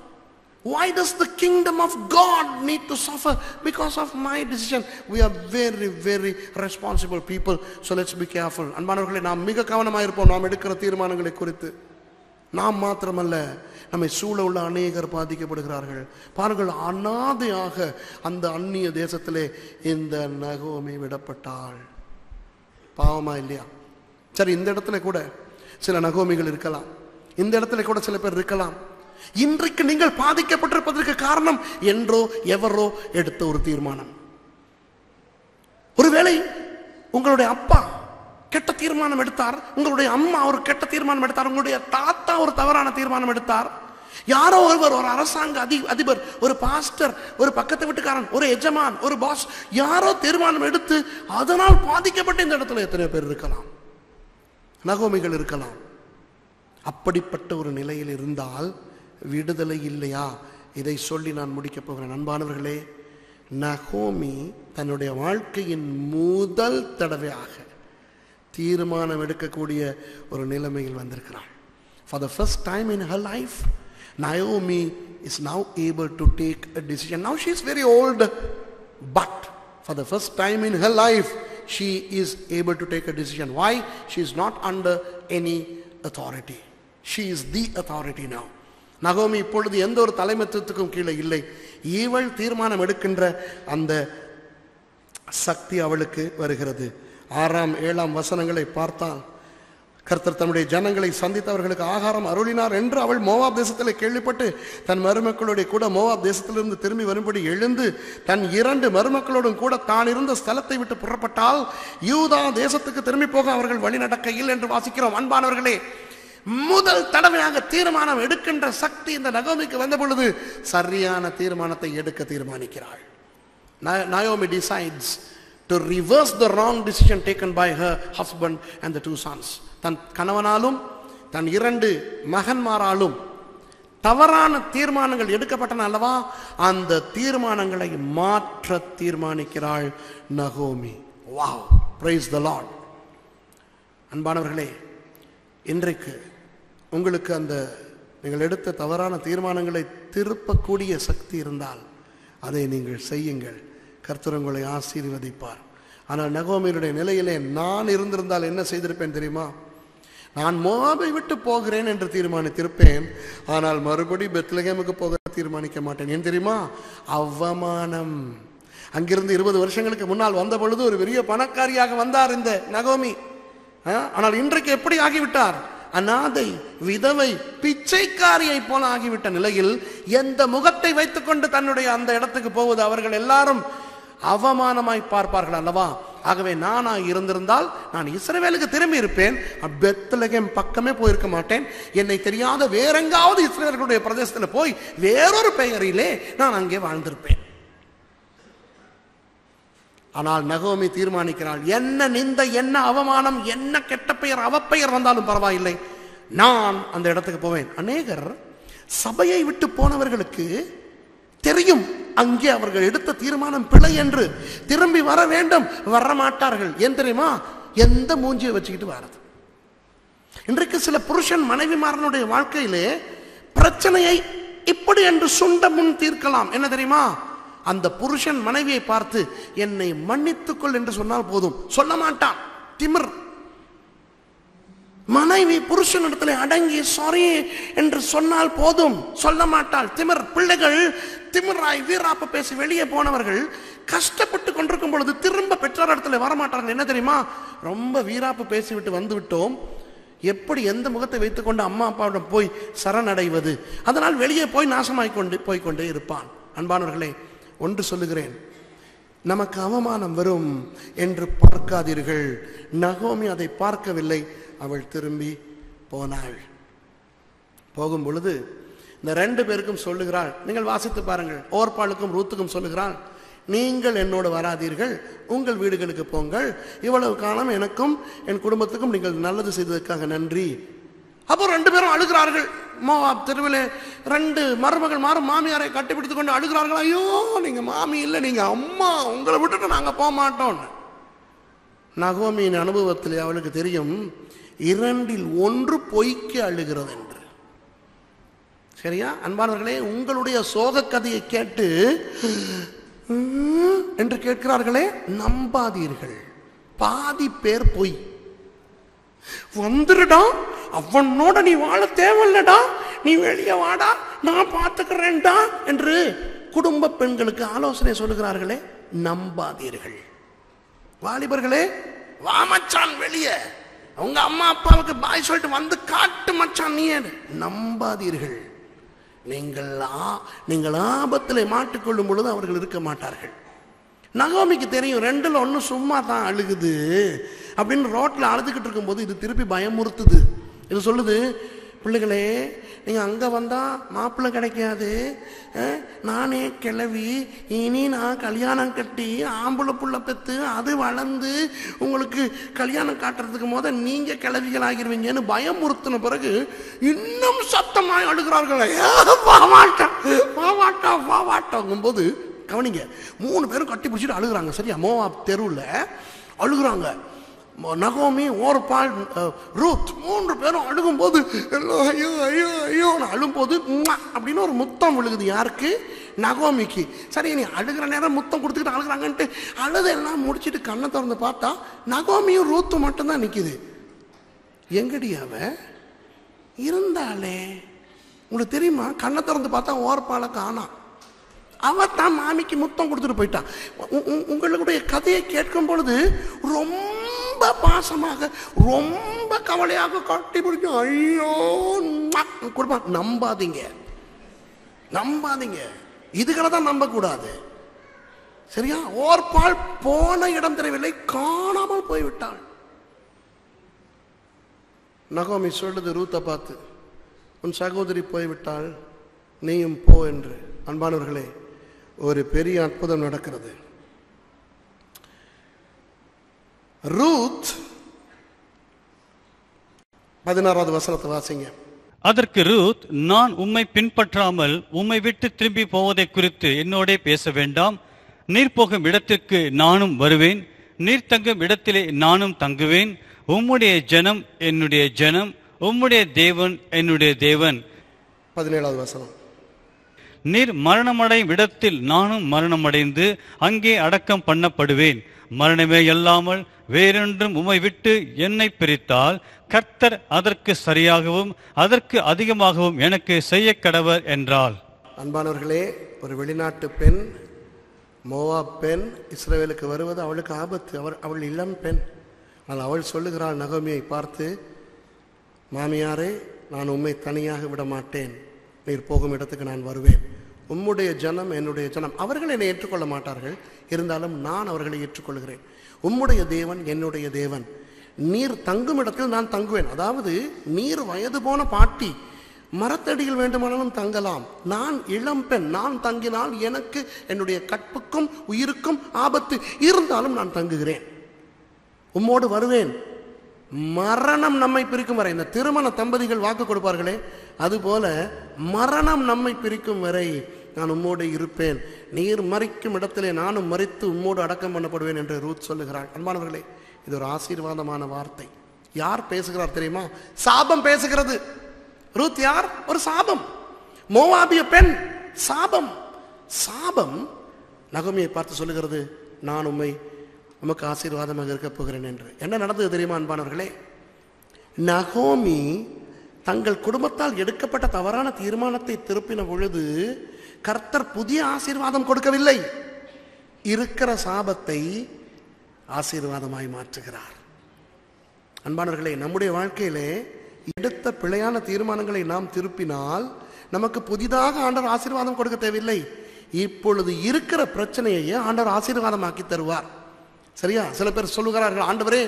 Why does the kingdom of God need to suffer because of my decision? We are very, very responsible people. So let's be careful. அன்பானவர்களே, நாம் மிக கவனமாக இருப்போம் நாம் எடுக்கிற தீர்மானங்களை குறித்து. நாம் மாத்திரமல்ல, நம்மை சூழ உள்ள அநேகர் பாதிக்கப்படுகிறார்கள். பாருங்கள், அனாதையாக அந்த அந்நிய தேசத்திலே இந்த நகோமி விடப்பட்டாள். பாவமா இல்லையா? சரி, இந்த இடத்துல கூட சில நகோமிகள் இருக்கலாம், இந்த இடத்துல கூட சில பேர் இருக்கலாம். இன்றைக்கு நீங்கள் பாதிக்கப்பட்டிருப்பதற்கு காரணம் என்றோ எவரோ எடுத்த ஒரு தீர்மானம். ஒருவேளை உங்களுடைய அப்பா கெட்ட தீர்மானம் எடுத்தார், உங்களுடைய அம்மா ஒரு கெட்ட தீர்மானம் எடுத்தார், உங்களுடைய தாத்தா ஒரு தவறான தீர்மானம் எடுத்தார், யாரோ ஒருவர், ஒரு அரசாங்க அதிபர், ஒரு பாஸ்டர், ஒரு பக்கத்து வீட்டுக்காரன், ஒரு எஜமான், ஒரு பாஸ், யாரோ தீர்மானம் எடுத்து அதனால் பாதிக்கப்பட்ட இந்த இடத்துல எத்தனை பேர் இருக்கலாம், நகோமிகள் இருக்கலாம். அப்படிப்பட்ட ஒரு நிலையில் இருந்தால் விடுதலை இல்லையா? இதை சொல்லி நான் முடிக்கப் போகிறேன். அன்பானவர்களே, நகோமி தன்னுடைய வாழ்க்கையின் முதல் தடவையாக தீர்மானம் எடுக்கக்கூடிய ஒரு நிலைமையில் வந்திருக்கிறாள். For the first time in her life, Naomi is now able to take a decision. Now she is very old, but for the first time in her life, she is able to take a decision. Why? She is not under any authority. She is the authority now. நகோமி இப்பொழுது எந்த ஒரு தலைமைத்துவத்துக்கும் கீழே இல்லை. இவள் தீர்மானம் எடுக்கின்ற அந்த சக்தி அவளுக்கு வருகிறது. 6, 7 வசனங்களை பார்த்தால், கர்த்தர் தம்முடைய ஜனங்களை சந்தித்தவர்களுக்கு ஆகாரம் அருளினார் என்று அவள் மோவாப் தேசத்தில் கேள்விப்பட்டு தன் மருமக்களுடைய கூட மோவாப் தேசத்திலிருந்து திரும்பி வரும்படி எழுந்து தன் 2 மருமக்களோடும் கூட தான் இருந்த ஸ்தலத்தை விட்டு புறப்பட்டால் யூதா தேசத்துக்கு திரும்பி போக அவர்கள் வழி நடக்கையில் என்று வாசிக்கிறோம். அன்பானவர்களே, முதல் தடவையாக தீர்மானம் எடுக்கின்ற சக்தி இந்த நகோமிக்கு வந்த பொழுது சரியான தீர்மானத்தை எடுக்க தீர்மானிக்கிறாள். Naomi decides to reverse the wrong decision taken by her husband and the 2 sons. தன் கணவனாலும் தன் 2 மகன்மாராலும் தவறான தீர்மானங்கள் எடுக்கப்பட்டன அல்லவா, அந்த தீர்மானங்களை மாற்ற தீர்மானிக்கிறாள் நகோமி. Wow, praise the Lord. அன்பானவர்களே, இன்றைக்கு உங்களுக்கு அந்த நீங்கள் எடுத்த தவறான தீர்மானங்களை திருப்பக்கூடிய சக்தி இருந்தால் அதை நீங்கள் செய்யுங்கள். கர்த்தர் உங்களை ஆசீர்வதிப்பார். ஆனால் நகோமியுடைய நிலையிலே நான் இருந்திருந்தால் என்ன செய்திருப்பேன் தெரியுமா? நான் மோவாபை விட்டு போகிறேன் என்று தீர்மானித்திருப்பேன். ஆனால் மறுபடி பெத்லகேமுக்கு போக தீர்மானிக்க மாட்டேன். ஏன் தெரியுமா? அவமானம். அங்கிருந்து 20 வருஷங்களுக்கு முன்னால் வந்த பொழுது ஒரு பெரிய பணக்காரியாக வந்தார் இந்த நகோமி. ஆனால் இன்றைக்கு எப்படி ஆகிவிட்டார்? அநாதை, விதவை, பிச்சைக்காரியை போல ஆகிவிட்ட நிலையில் எந்த முகத்தை வைத்துக் கொண்டு தன்னுடைய அந்த இடத்துக்கு போவது? அவர்கள் எல்லாரும் அவமானமாய் பார்ப்பார்கள் அல்லவா? ஆகவே நானா இருந்திருந்தால் நான் இஸ்ரவேலுக்கு திரும்பி இருப்பேன். பெத்லகேம் பக்கமே போயிருக்க மாட்டேன். என்னை தெரியாத வேறெங்காவது இஸ்ரவேலுடைய பிரதேசத்தில் போய் வேறொரு பெயரிலே நான் அங்கே வாழ்ந்திருப்பேன். ஆனால் நகோமி தீர்மானிக்கிறாள், என்ன நிந்தை, என்ன அவமானம், என்ன கெட்ட பெயர், அவப்பெயர் வந்தாலும் பரவாயில்லை, நான் அந்த இடத்துக்கு போவேன். அநேகர் சபையை விட்டு போனவர்களுக்கு தெரியும் அங்கே அவர்கள் எடுத்த தீர்மானம் பிழை என்று. திரும்பி வர வேண்டும், வரமாட்டார்கள். ஏன் தெரியுமா? எந்த மூஞ்சியை வச்சுக்கிட்டு வரது. இன்றைக்கு சில புருஷன் மனைவிமாரனுடைய வாழ்க்கையிலே பிரச்சனையை இப்படி என்று சுண்ட முன் தீர்க்கலாம். என்ன தெரியுமா? அந்த புருஷன் மனைவியை பார்த்து என்னை மன்னித்துக்கொள் என்று சொன்னால் போதும், சொல்ல மாட்டான். திமிர். மனைவி புருஷன் இடத்துல அடங்கி சாரி என்று சொன்னால் போதும், சொல்ல மாட்டாள். திமிர். பிள்ளைகள் திமிராய் வீராப்ப பேசி வெளியே போனவர்கள் கஷ்டப்பட்டு கொண்டிருக்கும் பொழுது திரும்ப பெற்றோர் இடத்துல வரமாட்டார்கள். என்ன தெரியுமா? ரொம்ப வீராப்பு பேசிவிட்டு வந்து விட்டோம், எப்படி எந்த முகத்தை வைத்துக்கொண்டு அம்மா அப்பாவிடம் போய் சரணடைவது? அதனால் வெளியே போய் நாசமாய் போய்கொண்டே இருப்பான். அன்பானவர்களே, ஒன்று சொல்லுகிறேன், நமக்கு அவமானம் வரும் என்று பார்க்காதீர்கள். நகோமி அதை பார்க்கவில்லை. அவள் திரும்பி போனாள். போகும் பொழுது இந்த 2 பேருக்கும் சொல்லுகிறாள். நீங்கள் வாசித்து பாருங்கள். ஓர்பாளுக்கும் ரூத்துக்கும் சொல்லுகிறாள், நீங்கள் என்னோடு வராதீர்கள், உங்கள் வீடுகளுக்கு போங்கள். இவ்வளவு காலம் எனக்கும் என் குடும்பத்துக்கும் நீங்கள் நல்லது செய்ததற்காக நன்றி. அப்போ 2 பேரும் அழுகிறார்கள். மோவாப் தெருவிலே 2 மருமகள் மாமியாரை கட்டிப்பிடித்துக் கொண்டு அழுகிறார்கள். ஐயோ, நீங்க மாமி இல்லை, நீங்க அம்மா, உங்களை விட்டுட்டு நாங்க போக மாட்டோம். நகோமியின் அனுபவத்திலே அவளுக்கு தெரியும் 2 பொய்க்கு அழுகிறது என்று. சரியா? அன்பானவர்களே, உங்களுடைய சோக கதையை கேட்டு என்று கேட்கிறார்களே, நம்பாதீர்கள். பாதி பேர் பொய். வந்துருடா, அவனோட நீ வாழ தேவையில்லடா, நீ வெளியே வாடா, நான் பார்த்துக்கிறேன்டா என்று குடும்ப பெண்களுக்கு ஆலோசனை சொல்லுகிறார்களே, நம்பாதீர்கள். வாலிபர்களே, வா மச்சான் வெளியே, அவங்க அம்மா அப்பாவுக்கு பாய் சொல்லிட்டு வந்து காட்டு மச்சான் நீ. நம்பாதீர்கள். நீங்கள் ஆபத்தில் மாட்டிக்கொள்ளும் பொழுது அவர்கள் இருக்க மாட்டார்கள். நகோமிக்கு தெரியும், ரெண்டுல ஒன்று சும்மா தான் அழுகுது அப்படின்னு ரோட்டில் அழுதுகிட்டு இருக்கும்போது இது திருப்பி பயமுறுத்துது. இது சொல்லுது, பிள்ளைகளே, நீங்கள் அங்கே வந்தால் மாப்பிள்ளை கிடைக்காது, நானே கிளவி, இனி நான் கல்யாணம் கட்டி ஆம்பளை புள்ள பெற்று அது வளர்ந்து உங்களுக்கு கல்யாணம் காட்டுறதுக்கு போத நீங்கள் கிளவிகள் ஆகிருவீங்கன்னு பயமுறுத்தின பிறகு இன்னும் சத்தமாய் அழுகிறார்களே, வாவாட்டாங்கும்போது கவனிங்க, 3 பேரும் கட்டி பிடிச்சிட்டு அழுகுறாங்க. சரியா? மோவாப் தெருவில் அழுகுறாங்க. நகோமி, ஓர்பாள், ரூத் 3 பேரும் அழுகும்போது ஐயோ ஐயோ ஐயோ அழும்போது அப்படின்னு ஒரு முத்தம் விழுகுது. யாருக்கு? நகோமிக்கு. சரி, நீ அழுகிற நேரம் முத்தம் கொடுத்துக்கிட்டு அழுகுறாங்கன்ட்டு அழுதெல்லாம் முடிச்சுட்டு கண்ணை திறந்து பார்த்தா நகோமியும் ரூத்தும் மட்டும்தான் நிற்குது. எங்கடி அவ இருந்தாலே? உங்களுக்கு தெரியுமா? கண்ணை திறந்து பார்த்தா ஓர்பாளை காணோம். அவத்தான் மாமிக்கு முத்தம் கொடுத்துட்டு போயிட்டான். உங்களுடைய கதையை கேட்கும் பொழுது ரொம்ப பாசமாக, ரொம்ப கவலையாக கட்டி பிடிச்சு ஐயோ கொடுப்பான். நம்பாதீங்க, நம்பாதீங்க. இதுகளை தான் நம்ப கூடாது. சரியா? ஓர்பாள் போன இடம் தெரியவில்லை, காணாமல் போய்விட்டாள். நகோமி சொல்லுது ரூத்தை பார்த்து, உன் சகோதரி போய்விட்டாள், நீயும் போ என்று. அன்பானவர்களே, ஒரு பெரிய அற்புதம் நடக்கிறது. ரூத் 16வது வசனத்தை வாசிங்க. அதற்கு ரூத், நான் உம்மை பின்பற்றாமல் உம்மை விட்டு திரும்பி போவதை குறித்து என்னோட பேச வேண்டாம். நீர் போகும் இடத்திற்கு நானும் வருவேன், நீர் தங்கும் இடத்திலே நானும் தங்குவேன். உம்முடைய ஜனம் என்னுடைய ஜனம், உம்முடைய தேவன் என்னுடைய தேவன். 17வது வசனம். நீர் மரணமடையும் இடத்தில் நானும் மரணமடைந்து அங்கே அடக்கம் பண்ணப்படுவேன். மரணமே அல்லாமல் வேறொன்றும் உம்மை விட்டு என்னை பிரித்தால் கர்த்தர் அதற்கு சரியாகவும் அதற்கு அதிகமாகவும் எனக்கு செய்ய கடவர் என்றாள். அன்பானவர்களே, ஒரு வெளிநாட்டு பெண், மோவாப் பெண் இஸ்ரவேலுக்கு வருவது அவளுக்கு ஆபத்து. அவள் இளம் பெண். ஆனால் அவள் சொல்லுகிறாள் நகோமியை பார்த்து, மாமியாரே, நான் உம்மை தனியாக விட மாட்டேன், நீர் போகும் இடத்துக்கு நான் வருவேன். உம்முடைய ஜனம் என்னுடைய ஜனம். அவர்கள் என்னை ஏற்றுக்கொள்ள மாட்டார்கள், இருந்தாலும் நான் அவர்களை ஏற்றுக்கொள்கிறேன். உம்முடைய தேவன் என்னுடைய தேவன், நீர் தங்கும் இடத்தில் நான் தங்குவேன். அதாவது நீர் வயது போன பாட்டி, மரத்தடியில் வேண்டுமானாலும் தங்கலாம். நான் இளம் பெண், நான் தங்கினால் எனக்கு என்னுடைய கற்புக்கும் உயிருக்கும் ஆபத்து, இருந்தாலும் நான் தங்குகிறேன், உம்மோடு வருவேன். மரணம் நம்மை பிரிக்கும் வரை, இந்த திருமண தம்பதிகள் வாக்கு கொடுப்பார்களே, அதுபோல மரணம் நம்மை பிரிக்கும் வரை நான் உம்மோடு இருப்பேன், நீர் மரிக்கும் இடத்திலே நானும் மரித்து உம்மோடு அடக்கம் பண்ணப்படுவேன் என்று ரூத் சொல்லுகிறாள். அன்பானவர்களே, இது ஒரு ஆசீர்வாதமான வார்த்தை. யார் பேசுகிறார் தெரியுமா? சாபம் பேசுகிறது. ரூத் யார்? ஒரு சாபம். மோவாபிய பெண். சாபம். சாபம் நகோமியை பார்த்து சொல்லுகிறது, நான் உமக்கு ஆசீர்வாதமாக இருக்க போகிறேன் என்று. என்ன நடந்தது தெரியுமா அன்பானவர்களே? நகோமி தங்கள் குடும்பத்தால் எடுக்கப்பட்ட தவறான தீர்மானத்தை திருப்பின பொழுது கர்த்தர் புதிய ஆசீர்வாதம் கொடுக்கவில்லை, இருக்கிற சாபத்தை ஆசீர்வாதமாய் மாற்றுகிறார். அன்பானவர்களே, நம்முடைய வாழ்க்கையிலே எடுத்த பிழையான தீர்மானங்களை நாம் திருப்பினால் நமக்கு புதிதாக ஆண்டவர் ஆசீர்வாதம் கொடுக்க தேவையில்லை. இப்பொழுது இருக்கிற பிரச்சனையை ஆண்டவர் ஆசீர்வாதமாக்கி தருவார். சரியா? சில பேர் சொல்லுகிறார்கள், ஆண்டவரே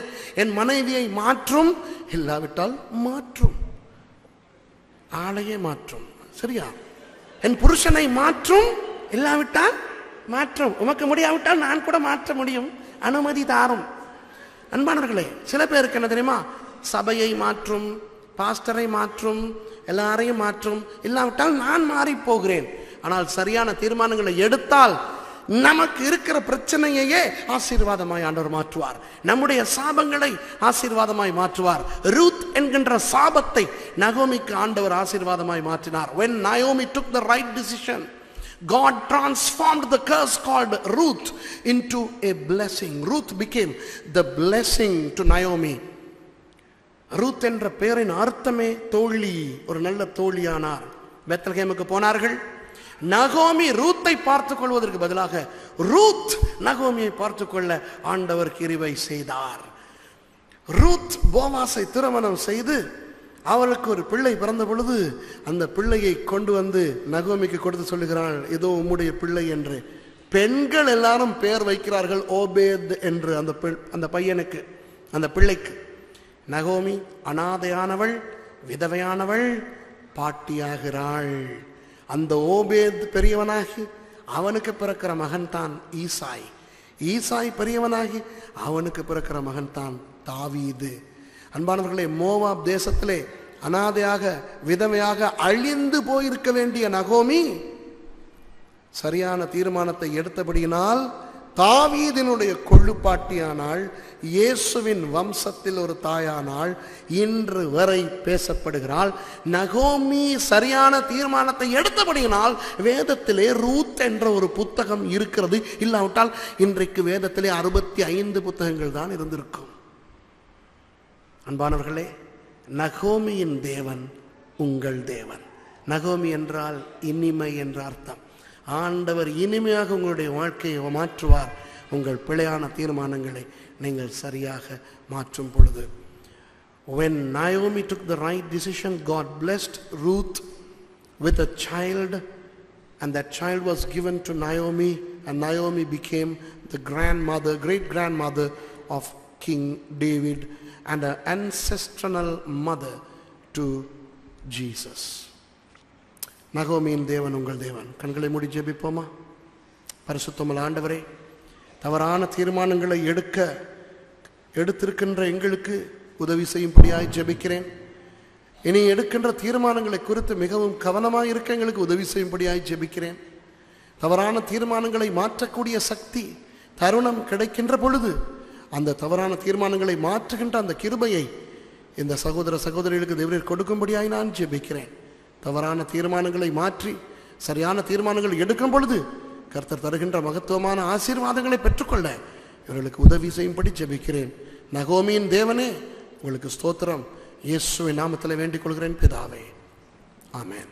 என் மனைவியை மாற்றும், இல்லாவிட்டால் மாற்றும், ஆளையே மாற்றும். சரியா? என் புருஷனை மாற்றும், இல்லாவிட்டால் மாற்றும், உமக்கு முடியாவிட்டால் நான் கூட மாற்ற முடியும், அனுமதி தாரும். அன்பானவர்களே, சில பேருக்கு என்ன தெரியுமா? சபையை மாற்றும், பாஸ்டரை மாற்றும், எல்லாரையும் மாற்றும், இல்லாவிட்டால் நான் மாறி போகிறேன். ஆனால் சரியான தீர்மானங்களை எடுத்தால் நமக்கு இருக்கிற பிரச்சனையே ஆசீர்வாதமாய் ஆண்டவர் மாற்றுவார். நம்முடைய சாபங்களை ஆசீர்வாதமாய் மாற்றுவார். ரூத் என்கின்ற சாபத்தை நகோமிக்கு ஆண்டவர் ஆசீர்வாதமாய் மாற்றினார். When Naomi took the right decision, God transformed the curse called Ruth into a blessing. Ruth became the blessing to Naomi. Ruth என்ற பெயரின் அர்த்தமே தோழி, ஒரு நல்ல தோழியானார். பெத்லகேமுக்கு போனார்கள். நகோமி ரூத்தை பார்த்துக் கொள்வதற்கு பதிலாக ரூத் நகோமியை பார்த்துக் கொள்ள ஆண்டவர் கிருபை செய்தார். ரூத் போவாசை திருமணம் செய்து அவளுக்கு ஒரு பிள்ளை பிறந்த பொழுது அந்த பிள்ளையை கொண்டு வந்து நகோமிக்கு கொடுத்து சொல்லுகிறாள், இதோ உம்முடைய பிள்ளை என்று. பெண்கள் எல்லாரும் பெயர் வைக்கிறார்கள் ஓபேத் என்று அந்த பையனுக்கு, அந்த பிள்ளைக்கு. நகோமி அனாதையானவள், விதவையானவள், பாட்டியாகிறாள். அந்த ஓபேத் பெரியவனாகி அவனுக்கு பிறக்கிற மகன் தான் ஈசாய். ஈசாய் பெரியவனாகி அவனுக்கு பிறக்கிற மகன் தான் தாவீது. அன்பானவர்களே, மோவாப் தேசத்திலே அனாதையாக விதவையாக அழிந்து போயிருக்க வேண்டிய நகோமி சரியான தீர்மானத்தை எடுத்தபடியினால் தாவீதினுடைய கொள்ளுப்பாட்டியானாள், இயேசுவின் வம்சத்தில் ஒரு தாயானாள், இன்று வரை பேசப்படுகிறாள். நகோமி சரியான தீர்மானத்தை எடுத்தபடியினால் வேதத்திலே ரூத் என்ற ஒரு புத்தகம் இருக்கிறது. இல்லாவிட்டால் இன்றைக்கு வேதத்திலே 65 புத்தகங்கள் தான் இருந்திருக்கும். அன்பானவர்களே, நகோமியின் தேவன் உங்கள் தேவன். நகோமி என்றால் இனிமை என்ற அர்த்தம். ஆண்டவர் இனிமையாக உங்களுடைய வாழ்க்கையை மாற்றுவார், உங்கள் பிழையான தீர்மானங்களை நீங்கள் சரியாக மாற்றும் பொழுது. When Naomi took the right decision, God blessed Ruth with a child, and that child was given to Naomi, and Naomi became the great grandmother of King David and an ancestral mother to Jesus. நகோமியின் தேவன் உங்கள் தேவன். கண்களை மூடி ஜெபிப்போமா? பரிசுத்தமுள்ள ஆண்டவரே, தவறான தீர்மானங்களை எடுத்திருக்கின்ற எங்களுக்கு உதவி செய்யும்படியாய் ஜெபிக்கிறேன். இனி எடுக்கின்ற தீர்மானங்களை குறித்து மிகவும் கவனமாக இருக்க எங்களுக்கு உதவி செய்யும்படியாய் ஜெபிக்கிறேன். தவறான தீர்மானங்களை மாற்றக்கூடிய சக்தி தருணம் கிடைக்கின்ற பொழுது அந்த தவறான தீர்மானங்களை மாற்றுகின்ற அந்த கிருபையை இந்த சகோதர சகோதரிகளுக்கு தேவரீர் கொடுக்கும்படியாய் நான் ஜெபிக்கிறேன். தவறான தீர்மானங்களை மாற்றி சரியான தீர்மானங்கள் எடுக்கும் பொழுது கர்த்தர் தருகின்ற மகத்துவமான ஆசீர்வாதங்களை பெற்றுக்கொள்ள இவர்களுக்கு உதவி செய்யும்படி ஜெபிக்கிறேன். நகோமியின் தேவனே, உங்களுக்கு ஸ்தோத்திரம். இயேசுவின் நாமத்தில் வேண்டிக் கொள்கிறேன் பிதாவே, ஆமென்.